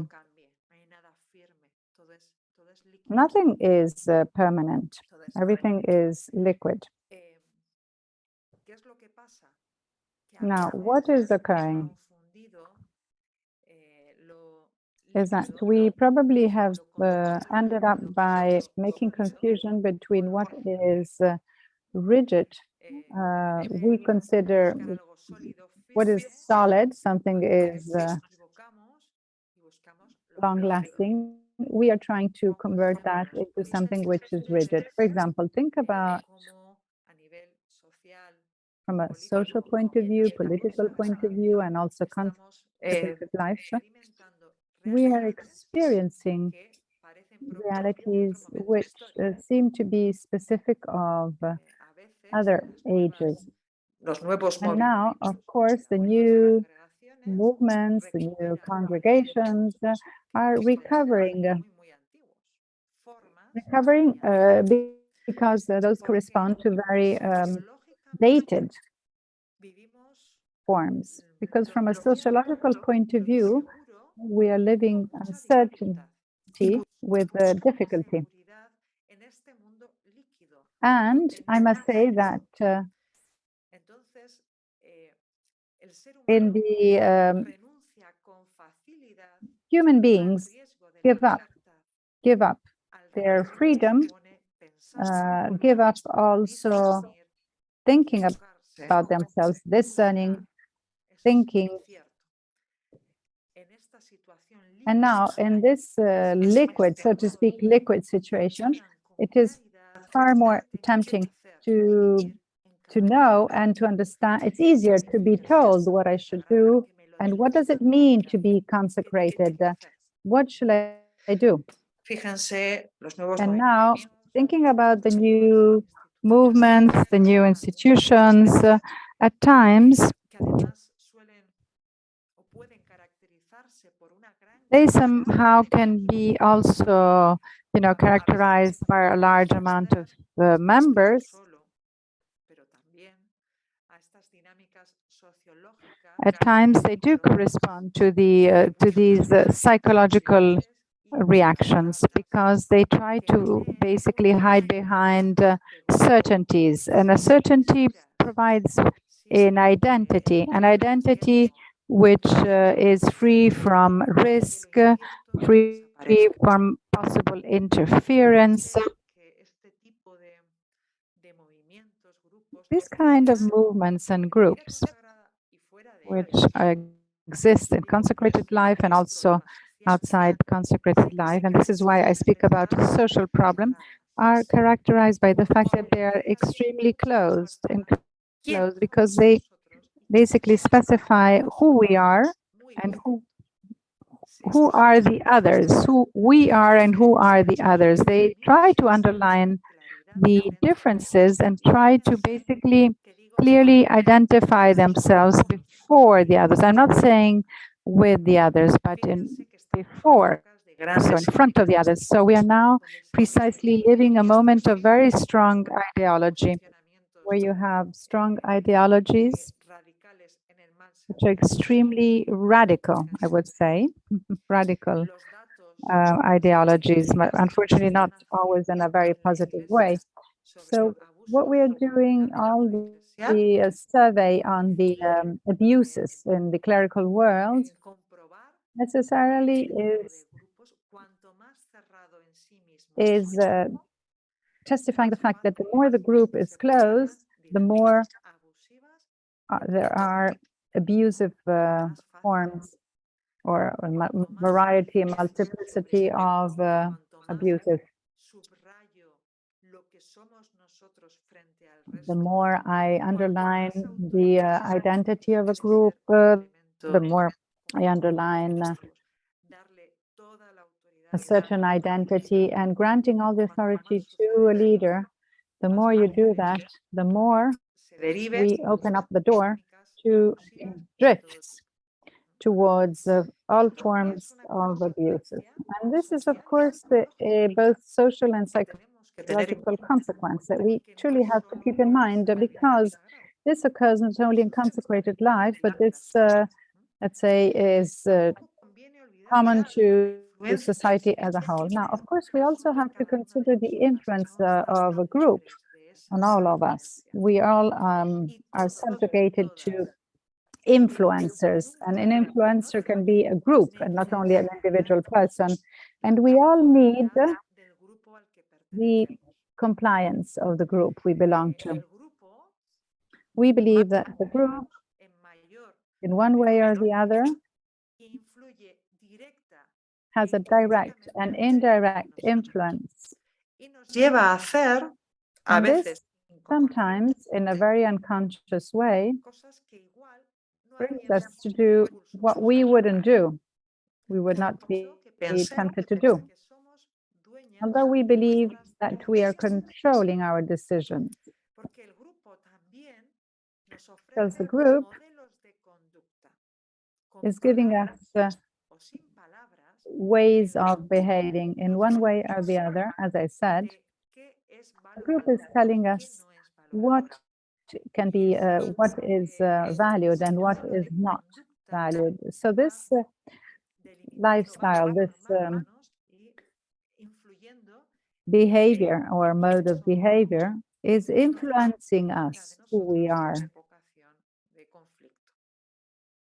Nothing is permanent. Everything is liquid. Now, what is occurring is that we probably have ended up by making confusion between what is rigid. We consider what is solid, something is long-lasting. We are trying to convert that into something which is rigid. For example, think about from a social point of view, political point of view, and also consecrated life. We are experiencing realities which seem to be specific of other ages. And now, of course, the new movements, the new congregations are recovering because those correspond to very dated forms. Because from a sociological point of view, we are living uncertainty with difficulty. And I must say that in the human beings give up their freedom, give up also thinking about themselves, discerning, thinking. And now in this liquid, so to speak, liquid situation, it is far more tempting to know and to understand. It's easier to be told what I should do and what does it mean to be consecrated. What should I do? And now thinking about the new movements, the new institutions, at times they somehow can be also, characterized by a large amount of members. At times, they do correspond to these psychological reactions because they try to basically hide behind certainties, and a certainty provides an identity which is free from risk, free from possible interference. These kind of movements and groups, which exist in consecrated life and also outside consecrated life, and this is why I speak about a social problem, are characterized by the fact that they are extremely closed because they basically specify who we are and who are the others, who we are and who are the others. They try to underline the differences and try to basically clearly identify themselves before the others. I'm not saying with the others, but before, so in front of the others. So we are now precisely living a moment of very strong ideology, where you have strong ideologies which are extremely radical, I would say, radical ideologies, but unfortunately not always in a very positive way. So what we are doing, all the survey on the abuses in the clerical world, necessarily is testifying the fact that the more the group is closed, the more there are abusive forms or variety and multiplicity of abuses. The more I underline the identity of a group, the more I underline a certain identity and granting all the authority to a leader. The more you do that, the more we open up the door to drifts towards all forms of abuses. And this is, of course, both social and psychological consequence that we truly have to keep in mind, because This occurs not only in consecrated life, but this, let's say, is common to society as a whole. Now, of course, we also have to consider the influence of a group on all of us. We all are subjugated to influencers, and an influencer can be a group and not only an individual person. And we all need the compliance of the group we belong to. We believe that the group, in one way or the other, has a direct and indirect influence. And this, sometimes in a very unconscious way, brings us to do what we wouldn't do. We would not be tempted to do. Although we believe that we are controlling our decisions. Because the group is giving us ways of behaving in one way or the other, as I said. The group is telling us what can be, what is valued and what is not valued. So this lifestyle, this behavior or mode of behavior is influencing us, who we are.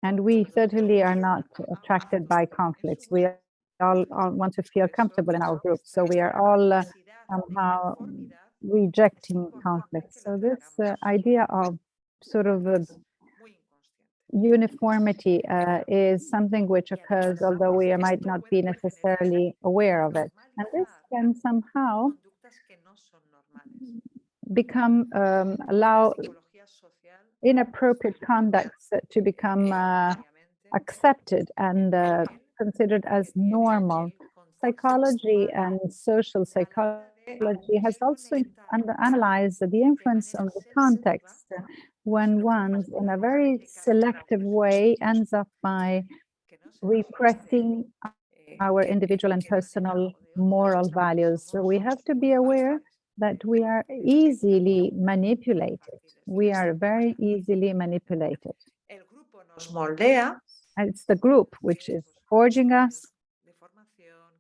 And we certainly are not attracted by conflicts. We all want to feel comfortable in our group. So we are all somehow rejecting conflicts. So this idea of sort of uniformity is something which occurs, although we might not be necessarily aware of it. And this can somehow become, allow inappropriate conducts to become accepted and considered as normal. Psychology and social psychology has also analyzed the influence of the context when one, in a very selective way, ends up by repressing our individual and personal moral values. So we have to be aware that we are easily manipulated. We are very easily manipulated. And it's the group which is forging us,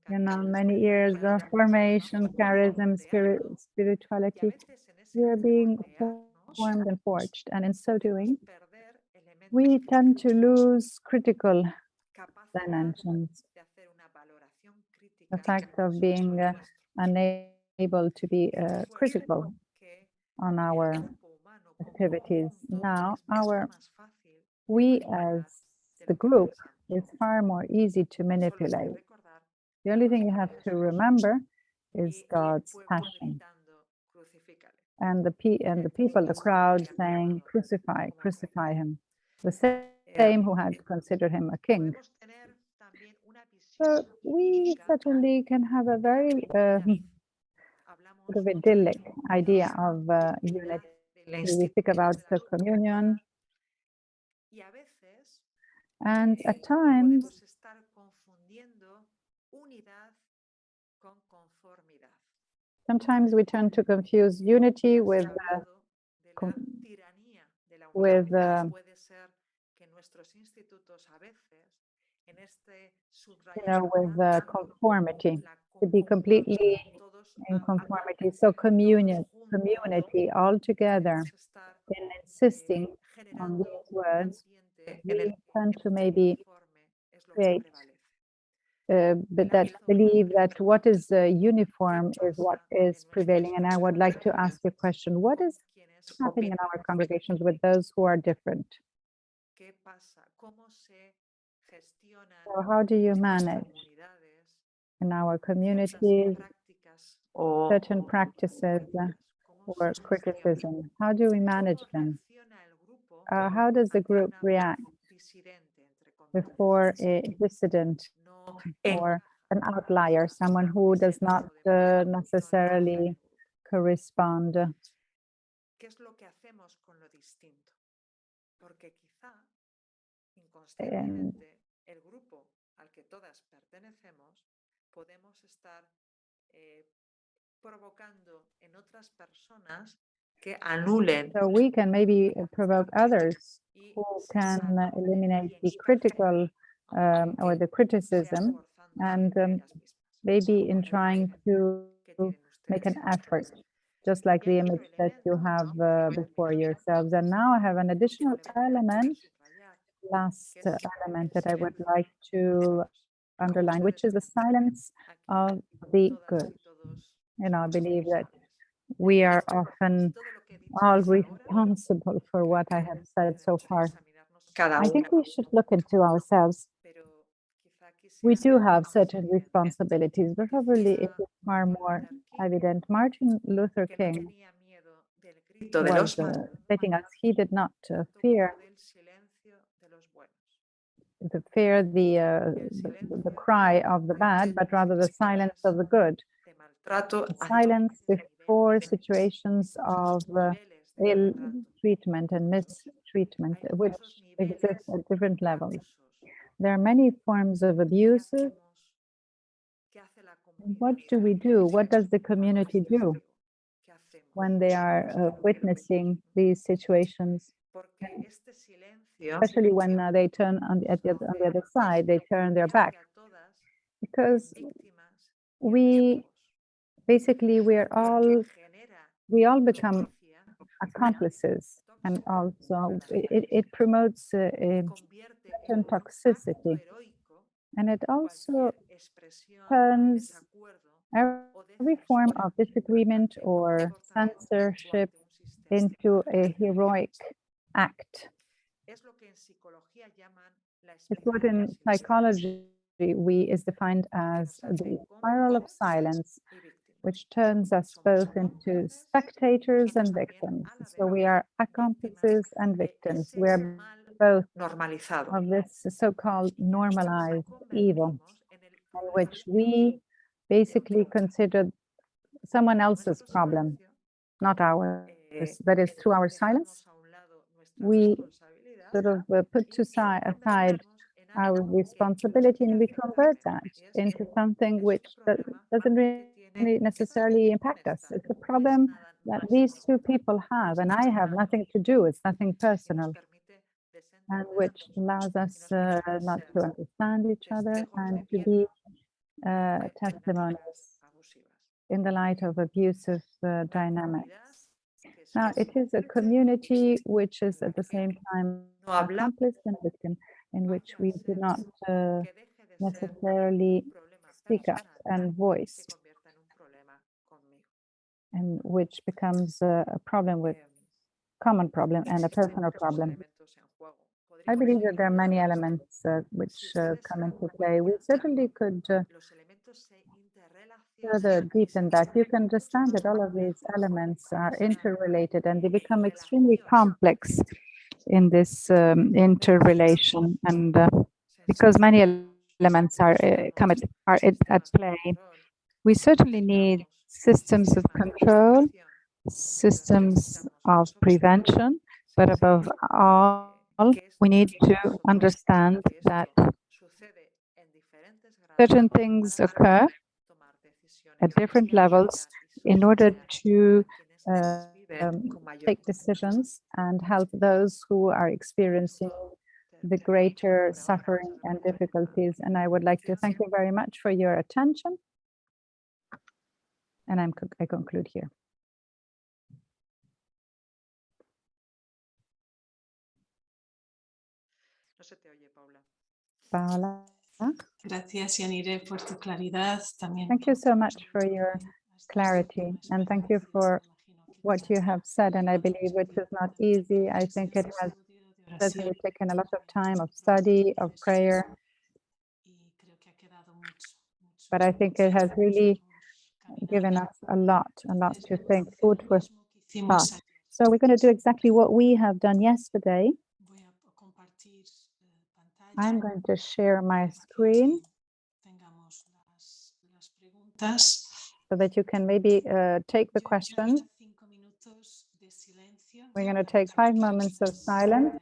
many years of formation, charism, spirituality. We are being formed and forged. And in so doing, we tend to lose critical dimensions. The fact of being unable to be critical on our activities. Now, we as the group is far more easy to manipulate. The only thing you have to remember is God's passion. And the people, the crowd saying, crucify, crucify him. The same who had considered him a king. So we certainly can have a very sort of idyllic idea of unity. We think about the communion. And at times, sometimes we tend to confuse unity with conformity, to be completely in conformity. So community all together, in insisting on these words, we tend to maybe create, but that believe that what is uniform is what is prevailing. And I would like to ask you a question. What is happening in our congregations with those who are different? So how do you manage in our communities certain practices or criticism? How do we manage them? How does the group react before a dissident or an outlier, someone who does not necessarily correspond? And que anulen So we can maybe provoke others y who se can sana eliminate y the en su critical aunque or the sea criticism, esforzando and ellas mismas. maybe in Como la trying imagen to que tienen make an ustedes. effort, just like Y hay the otro image that you elemento have que quiero before subrayar, yourselves. And now I have an additional element, subrayar, last que es element el that I would silencio like to underline, which is the silence of the good. You know, I believe that we are often all responsible for what I have said so far. cada I think uno, we should look into ourselves. pero quizá We do quisiera have certain sugerir responsibilities, but probably it is far more evident. Martin Luther que no King tenía miedo del grito de was los malos, stating us he did not fear como del silencio de los buenos. the cry of the bad, but rather the silence of the good. De maltrato The hacia silence before niveles, situations of niveles de ill maltrato. treatment and mistreatment, Hay which muchos exist niveles at different de levels. abusos. There are many forms of ¿Qué abuses. hacemos? ¿Qué hace la What comunidad do we do? What does the cuando community es do testigo? ¿Qué hacemos? when they are witnessing these situations? Porque este silencio Especially when they turn on on the other side, they turn their back, convierte a todas because en víctimas we basically we all become propicia, accomplices, and also it promotes convierte certain en un acto toxicity, heroico and it also cualquier expresión de turns desacuerdo o every form defensa of disagreement ante un or comportamiento o censorship ante un sistema. into a heroic act. Es lo que en psicología llaman la It's what espiral in del silencio. psychology is defined as the spiral of silence, Y víctimas. which turns us both into spectators and victims. So we are accomplices and victims. We are both Normalizado. of this so-called normalized evil, En el in problema which we basically consider someone else's problem, not ours. That is, through our silence, dejamos a un lado nuestra we responsabilidad sort of put aside convertimos en our algo que responsibility, and we nos convert that afecta. Y es into something which problema doesn't que really tiene necessarily impact us. esta, It's a no es problem nada that nuestro, these two people have, and I have nada nothing to do. It's nothing que nos personal, permite and which allows y us nos permite not ser to understand each other testigos and de to vida be ante testimonies dinámicas abusivas. in the light of abusive Una dynamics. comunidad que es Now, it is a community which is at the same time no habla, accomplice and victim, in which we do not que deje de ser necessarily un problema speak up personal and y voice, se convierta en un problema conmigo. and which becomes a problem with common problem and a Existen personal muchos problem. elementos en juego. I believe that Podríamos there are many enumerarlos. elements which Si ustedes come se dan into play. We cuenta, certainly could los elementos se further interrelacionan y se deepen that. You can vuelven mucho understand más that all of these complejos elements en are esa interrelated, and they become extremely relación complex in this interrelation, and because many elements are at play. We certainly need systems of control, systems of prevention, but above all, we need to understand that certain things occur at different levels in order to take decisions and help those who are experiencing the greater suffering and difficulties. And I would like to thank you very much for your attention. And I conclude here. No se te oye, Paula. Paola. Gracias, Ianire, por tu claridad. También thank you so much for your clarity, and thank you for what you have said. And I believe it is not easy. I think it has certainly taken a lot of time of study, of prayer, but I think it has really given us a lot to think, food for thought. So we're going to do exactly what we have done yesterday. I'm going to share my screen so that you can maybe take the questions. We're going to take 5 moments of silence.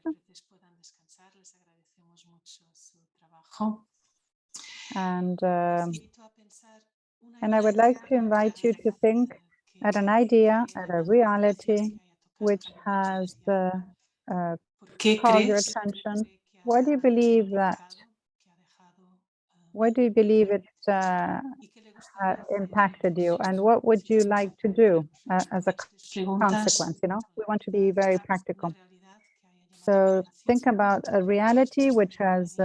And I would like to invite you to think at an idea, at a reality, which has ¿Por qué called your crees attention. que Why do you believe that? que ha dejado Why do you believe it y qué le gustaría hacer? impacted you? And what would you like to do as a Preguntas consequence? You know, we want to be very practical. una realidad que haya llamado So la think atención, about a reality which has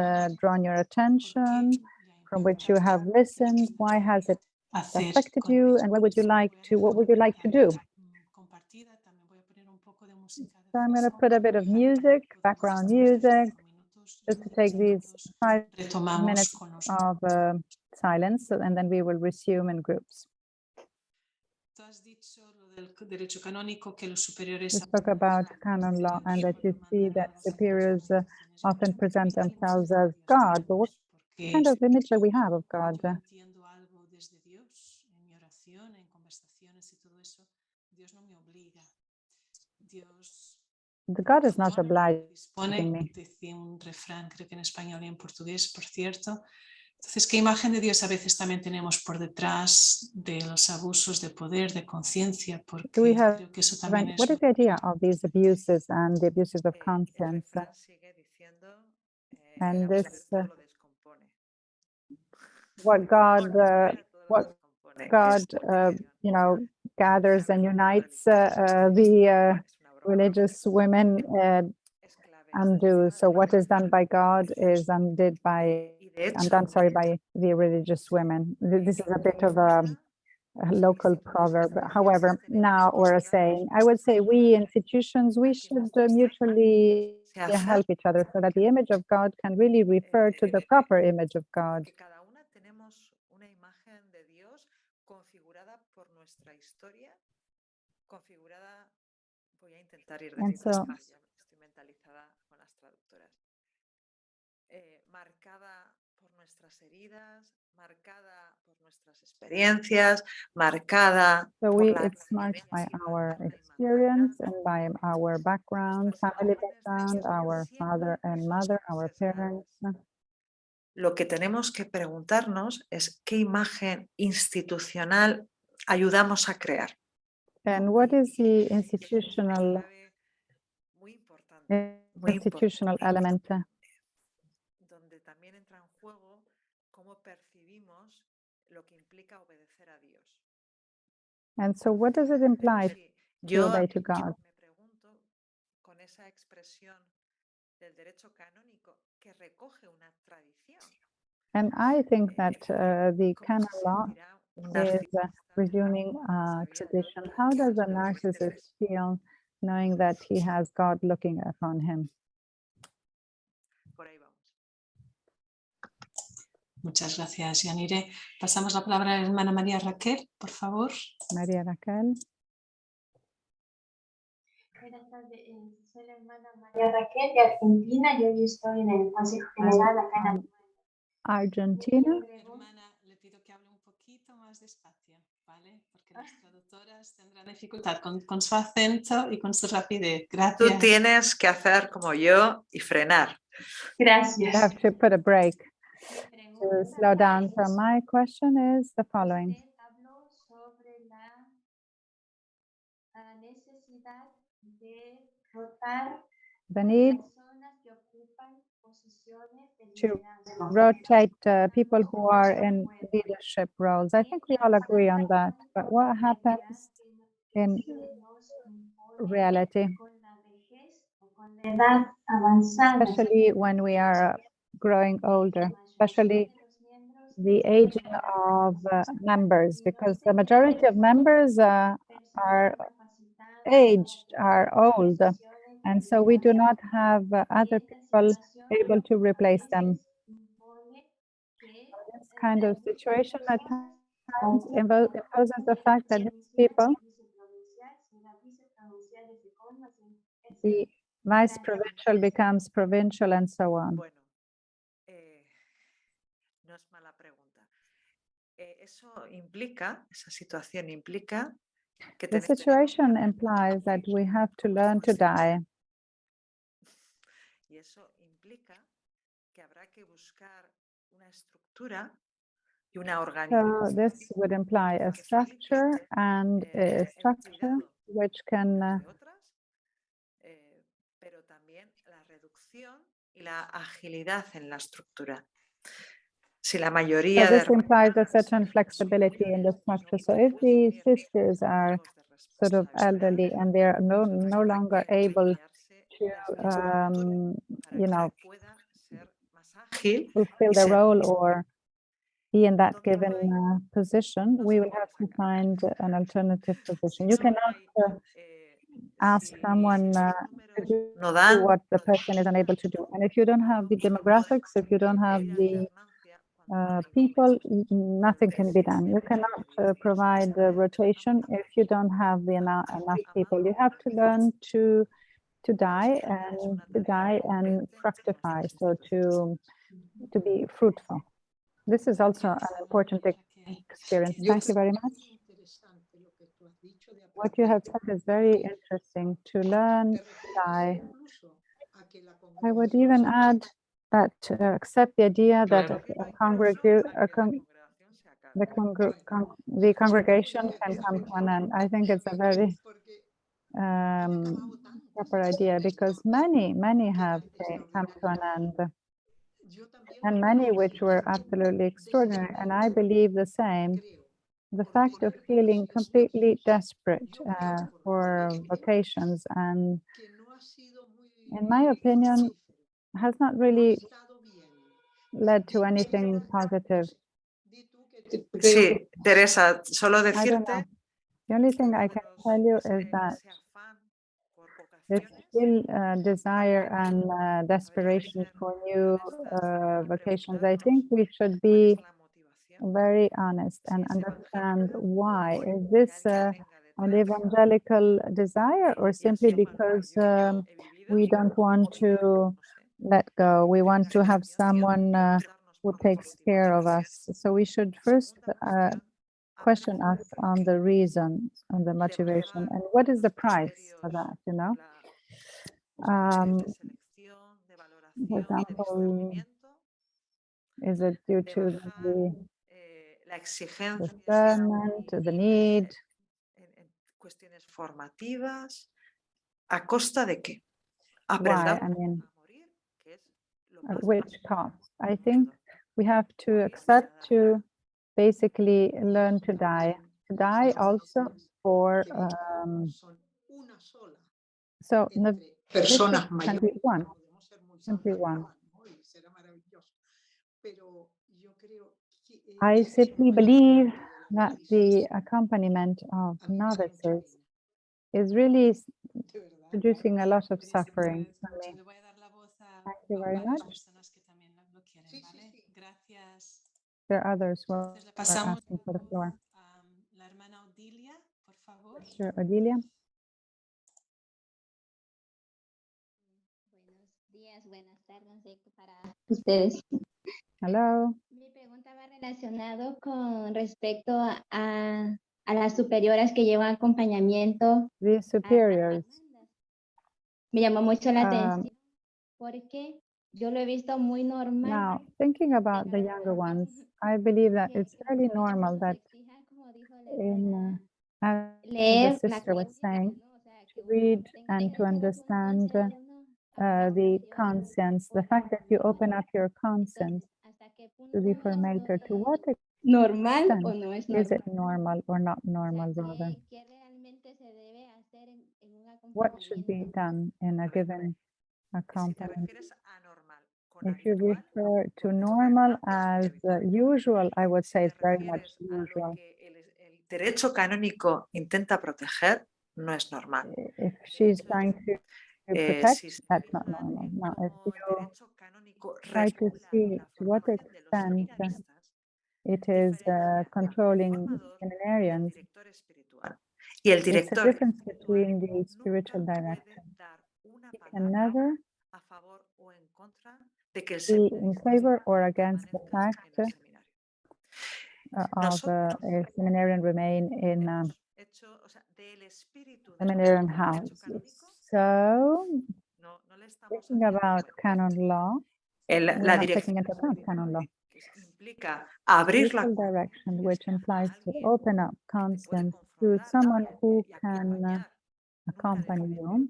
drawn your ¿por attention, qué le ha from which you have impactado? listened. Why has it Hacer affected con you? ello. And what would you like Voy a to? What dejar would you like to do? compartida, también voy a poner un poco de música de So I'm going to fondo put a bit of para que music, podamos background estos music, 5 minutos, just to los take 10 these minutos, 5 retomamos minutes con los. of silence, and then we will resume in groups. Tú has dicho lo del derecho canónico, que los superiores We spoke about canon law and that you see that superiors often present themselves as God, but what kind of image do we have of God? Yo entiendo algo desde Dios en mi oración, en conversaciones y todo eso. Dios no me obliga. Dios God is not obliging dispone, me. decía un refrán, creo que en español y en portugués, por cierto. Entonces, ¿qué imagen de Dios a veces también tenemos por detrás de los abusos de poder, de conciencia? Porque creo que eso también es. What is the idea of these abuses and the abuses of conscience? And this, what God, you know, gathers and unites the religious women undo. So what is done by God is undone by the religious women. This is a bit of a local proverb. However, now we're saying, I would say we institutions, we should mutually help each other so that the image of God can really refer to the proper image of God. Cada una tenemos una imagen de Dios configurada por nuestra historia, configurada, voy a intentar ir despacio, estoy mentalizada con las traductoras, marcada por nuestras heridas, marcada por nuestras experiencias, marcada por la It's marked by our experience and by our background, family background, our father and mother, our parents. Lo que tenemos que preguntarnos es qué imagen institucional ayudamos a crear. And what is the institutional element? Donde también entra en juego cómo percibimos lo que implica obedecer a Dios. And so what does it imply to obey to God? Me pregunto, con esa expresión del derecho canónico que recoge una tradición. And I think that the canon law is resuming a tradition. How does a narcissist feel knowing that he has God looking upon him? Por ahí vamos. Muchas gracias, Ianire. Pasamos la palabra a la hermana María Raquel, por favor. María Raquel. Buenas tardes, soy la hermana María Raquel de Argentina y hoy estoy en el Consejo General acá en Argentina. Hermana, le pido que hable un poquito más despacio, ¿vale? Porque las traductoras tendrán dificultad con su acento y con su rapidez. Gracias. Tú tienes que hacer como yo y frenar. Gracias. You have to put a break to slow down. So my question is the following. Habló sobre la necesidad de rotar The need personas que ocupan posiciones de to liderazgo. rotate people who are in leadership roles. I think we all agree on that. But what happens in reality, especially when we are growing older, especially the aging of members, because the majority of members are aged, are old, and so we do not have other people able to replace them. This kind of situation at times imposes the fact that these people, the vice provincial becomes provincial and so on. Bueno, no es mala pregunta. Eso implica, esa situación implica que The situation implies that we have to learn to die. Y eso implica que habrá que buscar una estructura y una organización. So this would imply a structure and a structure which can y la agilidad en la estructura. Si la So mayoría this de implies a hermanas certain flexibility in the structure. So if the sisters are sort of elderly and they are no longer able to, you know, fulfill their role or be in that given position, we will have to find an alternative position. You cannot ask someone to do no dan, what the person is unable to do. And if you don't have the demographics, if you don't have the people, nothing can be done. You cannot provide rotation if you don't have the enough people. You have to learn to die and fructify, so to be fruitful. This is also an important experience. Thank you very much. What you have said is very interesting. To learn to die. I would even add that accept the idea that the congregation can come to an end. I think it's a very proper idea, because many have come to an end, and many which were absolutely extraordinary. And I believe the same. The fact of feeling completely desperate for vocations, and in my opinion, has not really led to anything positive. Sí, Teresa, solo I don't know. decirte The only thing I can tell you is that there's still desire and desperation for new vocations. I think we should be very honest and understand why. Is this an evangelical desire, or simply because we don't want to let go? We want to have someone who takes care of us. So we should first question us on the reason, on the motivation, and what is the price for that, you know? For example, is it due to the discernment, the need? Cuestiones formativas, ¿a costa de qué? Why? Aprendamos I mean, a morir, que es lo at más which básico. cost? I think we have to accept to basically learn to die. To die also for so the vision can be one, simply one. I simply believe that the accompaniment of novices is really producing a lot of suffering for me. Thank you very much. There are others who are asking for the floor. Sure, Odilia. Buenos días, buenas tardes para ustedes. Hello. Mi pregunta va relacionado con respecto a las superiores que llevan acompañamiento. The superiors. Me llamó mucho la atención porque yo lo he visto muy normal. Now, thinking about the younger ones, I believe that it's fairly normal that as the sister was saying, to read and to understand the conscience, the fact that you open up your conscience to the formator, to what extent is it normal or not normal, rather? What should be done in a given accompaniment? If you refer to normal as usual, I would say it's very much usual. El derecho canónico intenta proteger, no es normal. If she's trying to protect, that's not normal. Now, if you try to see to what extent it is controlling seminarians, it's a difference between the spiritual direction. He can never be in favor or against the fact of a seminarian remain in seminarian house. So, thinking about canon law, we're not taking into account canon law. Spiritual direction, which implies to open up conscience to someone who can accompany you,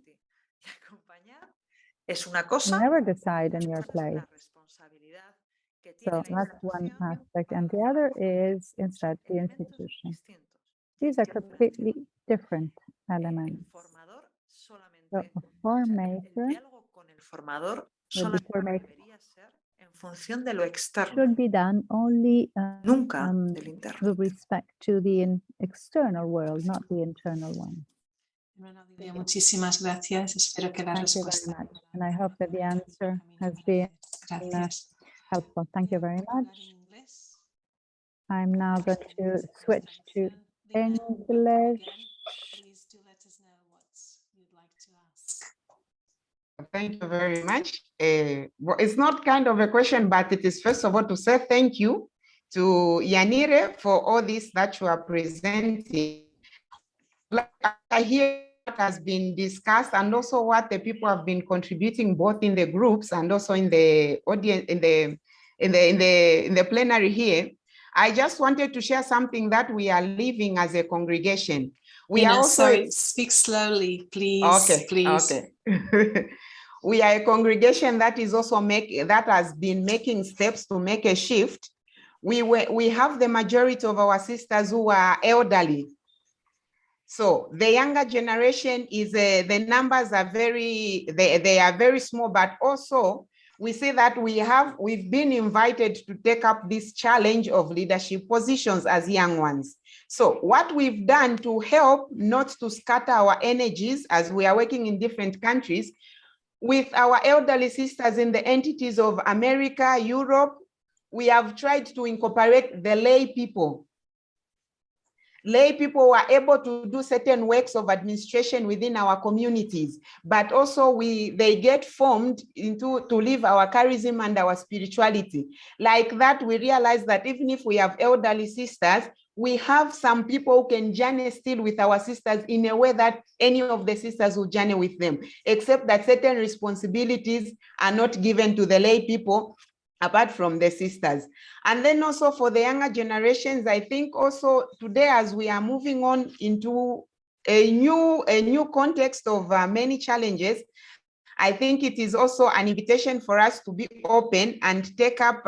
es una cosa. never decide in your place. La responsabilidad que tiene So la that's one institución aspect. And the para other formar is instead the elementos institution. distintos. These are completely different El elements. formador So solamente, a el formator, diálogo con el formador with the solamente formator, debería ser en función de lo externo, should be done only nunca del interno. with respect to the external world, not the internal one. Muchísimas gracias. Espero que la Thank you respuesta. very much. And I hope that the answer has been Gracias. helpful. Thank you very much. I'm now going to switch to English. Please do let us know what you'd like to ask. Thank you very much. Well, it's not kind of a question, but it is first of all to say thank you to Ianire for all this that you are presenting. Like I hear what has been discussed and also what the people have been contributing both in the groups and also in the audience in the plenary here. I just wanted to share something that we are living as a congregation. We are also sorry, speak slowly, please. Okay, please. okay. We are a congregation that is also that has been making steps to make a shift. We have the majority of our sisters who are elderly. So the younger generation is the numbers are they are very small, but also we see that we've been invited to take up this challenge of leadership positions as young ones. So what we've done to help not to scatter our energies as we are working in different countries, with our elderly sisters in the entities of America, Europe, we have tried to incorporate the lay people. Lay people were able to do certain works of administration within our communities, but also they get formed to live our charism and our spirituality. Like that, we realize that even if we have elderly sisters, we have some people who can journey still with our sisters in a way that any of the sisters will journey with them, except that certain responsibilities are not given to the lay people apart from the sisters. And then also for the younger generations, I think also today as we are moving on into a new context of many challenges, I think it is also an invitation for us to be open and take up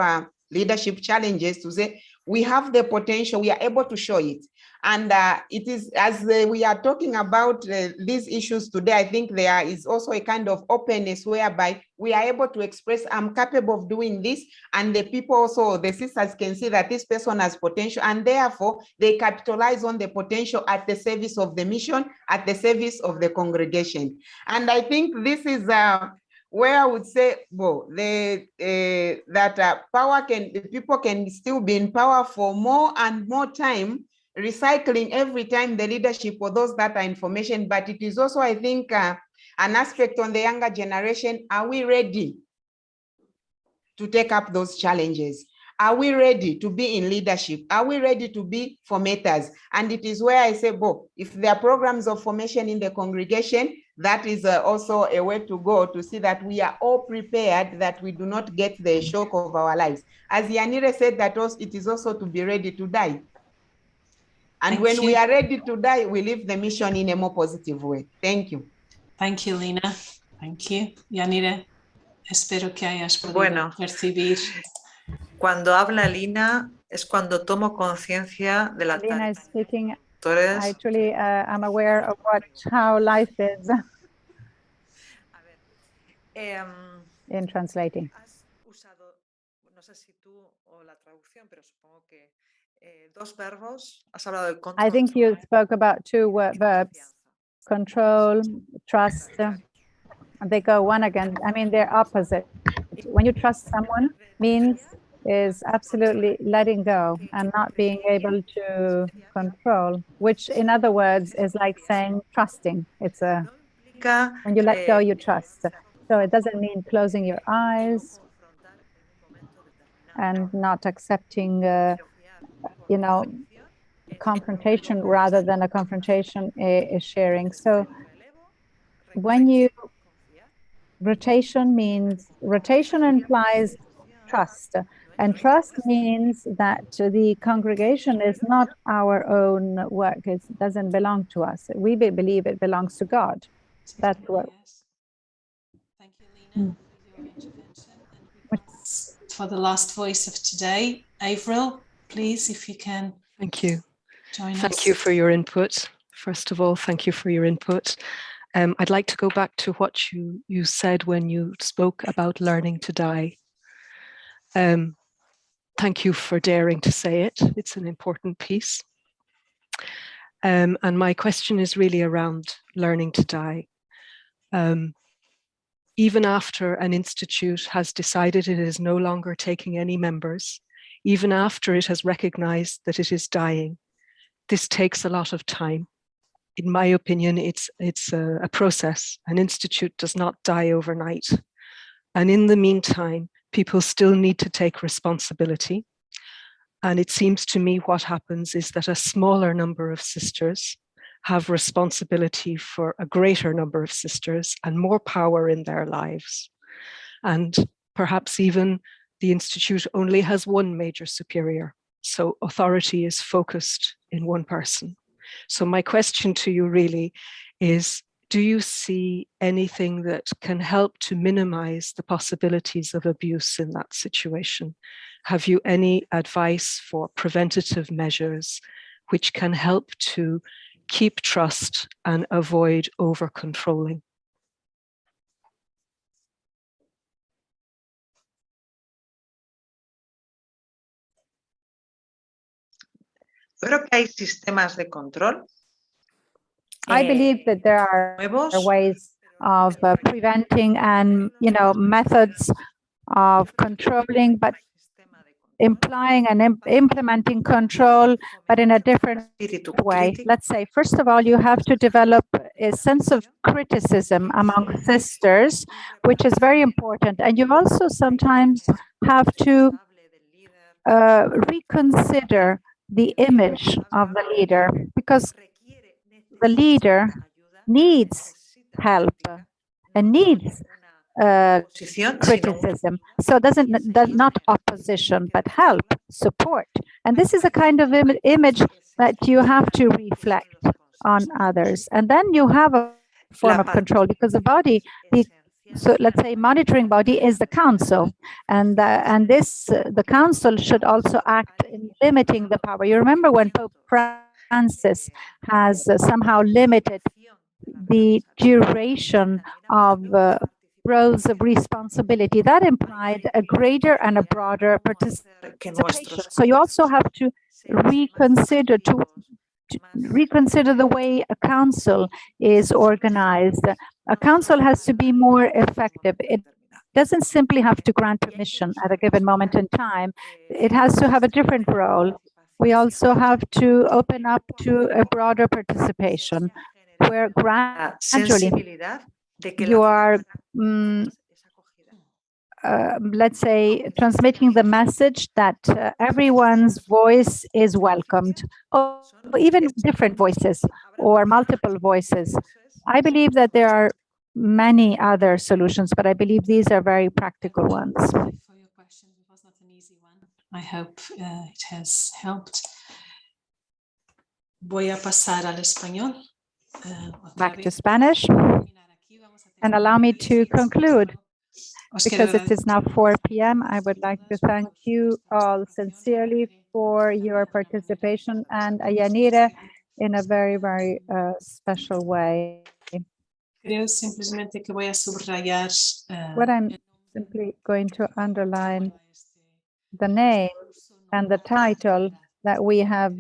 leadership challenges to say, we have the potential, we are able to show it. And it is, as we are talking about these issues today, I think there is also a kind of openness whereby we are able to express, I'm capable of doing this, and the people also, the sisters can see that this person has potential, and therefore they capitalize on the potential at the service of the mission, at the service of the congregation. And I think this is where I would say, well, people can still be in power for more and more time, recycling every time the leadership for those that are information. But it is also, I think, an aspect on the younger generation. Are we ready to take up those challenges? Are we ready to be in leadership? Are we ready to be formators? And it is where I say, well, if there are programs of formation in the congregation, that is also a way to go to see that we are all prepared, that we do not get the shock of our lives. As Ianire said, that also, it is also to be ready to die. And when we are ready to die, we leave the mission in a more positive way. Thank you. Thank you, Lina. Thank you. Ianire, espero que hayas podido percibir. Cuando habla Lina es cuando tomo conciencia de la Lina is speaking. Entonces, Actually, I'm aware of how life is in translating. Has usado, no sé si tú o la traducción, pero supongo que dos verbos. Has hablado de control. I think you spoke about two verbs, control, trust. They go one against, I mean, they're opposite. When you trust someone, means is absolutely letting go and not being able to control, which in other words is like saying trusting. It's when you let go, you trust. So it doesn't mean closing your eyes and not accepting, confrontation rather than a confrontation is sharing. So when you rotation implies trust, and trust means that the congregation is not our own work. It doesn't belong to us. We believe it belongs to God. That's what. Thank you, Lina. For the last voice of today, Avril, please, if you can. Thank you. Join us. Thank you for your input. First of all, thank you for your input. I'd like to go back to what you said when you spoke about learning to die. Thank you for daring to say it. It's an important piece. And my question is really around learning to die. Even after an institute has decided it is no longer taking any members, even after it has recognized that it is dying, this takes a lot of time. In my opinion, it's a process. An institute does not die overnight. And in the meantime, people still need to take responsibility. And it seems to me what happens is that a smaller number of sisters have responsibility for a greater number of sisters and more power in their lives. And perhaps even the institute only has one major superior. So authority is focused in one person. So my question to you really is, do you see anything that can help to minimize the possibilities of abuse in that situation? Have you any advice for preventative measures which can help to keep trust and avoid over-controlling? Creo que hay sistemas de control. I believe that there are ways of preventing and, methods of controlling, but implying and implementing control, but in a different way. Let's say, first of all, you have to develop a sense of criticism among sisters, which is very important. And you also sometimes have to reconsider the image of the leader, because the leader needs help and needs criticism. So not opposition, but help, support. And this is a kind of image that you have to reflect on others. And then you have a form of control, because the body, so let's say monitoring body is the council, and the council should also act in limiting the power. You remember when Pope Francis has somehow limited the duration of roles of responsibility, that implied a greater and a broader participation. So you also have to reconsider the way a council is organized. A council has to be more effective. It doesn't simply have to grant permission at a given moment in time. It has to have a different role. We also have to open up to a broader participation, where gradually you are, let's say, transmitting the message that everyone's voice is welcomed, or even different voices or multiple voices. I believe that there are many other solutions, but I believe these are very practical ones. For your question, it was not an easy one. I hope it has helped. Voy a pasar al español. Back to Spanish, and allow me to conclude. Because it is now 4 p.m., I would like to thank you all sincerely for your participation, and Ianire in a very, very special way. Creo simplemente que voy a subrayar. What I'm simply going to underline the name and the title that we have,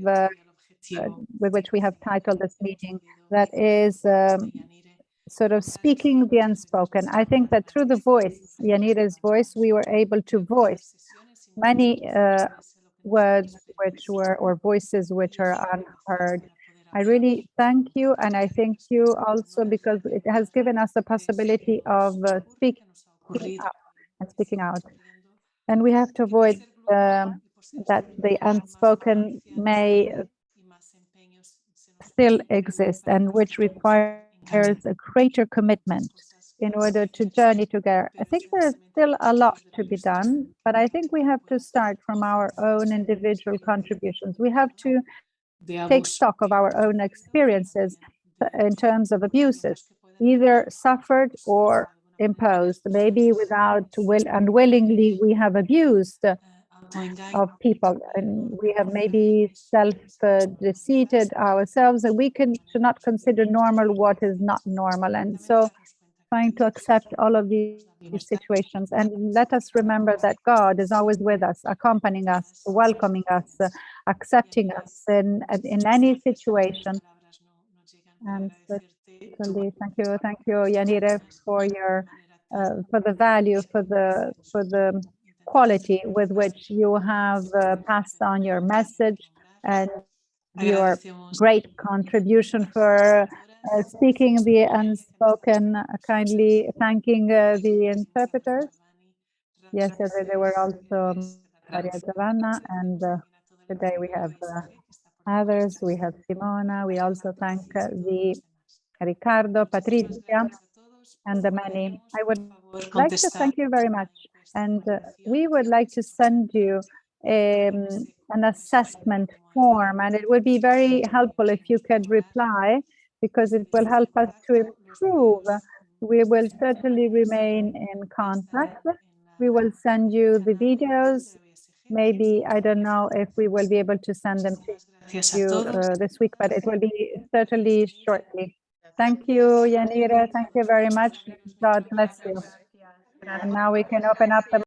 with which we have titled this meeting, that is sort of speaking the unspoken. I think that through the voice, Ianire's voice, we were able to voice many words which were, or voices which are unheard. I really thank you, and I thank you also because it has given us the possibility of speaking up and speaking out. And we have to avoid that the unspoken may still exist, and which requires a greater commitment in order to journey together. I think there's still a lot to be done, but I think we have to start from our own individual contributions. We have to take stock of our own experiences in terms of abuses, either suffered or imposed. Maybe unwillingly we have abused of people, and we have maybe self-deceived ourselves, and we should not consider normal what is not normal. And so trying to accept all of these situations, and let us remember that God is always with us, accompanying us, welcoming us, accepting us in any situation. And certainly, thank you, Ianire, for your for the value, for the quality with which you have passed on your message, and your great contribution for speaking the unspoken, kindly thanking the interpreters. Yesterday there were also Maria Giovanna, and today we have others. We have Simona. We also thank the Ricardo, Patricia, and the many. I would like to thank you very much. And we would like to send you an assessment form, and it would be very helpful if you could reply, because it will help us to improve. We will certainly remain in contact. We will send you the videos. Maybe, I don't know if we will be able to send them to you this week, but it will be certainly shortly. Thank you, Ianire. Thank you very much. God bless you. And now we can open up the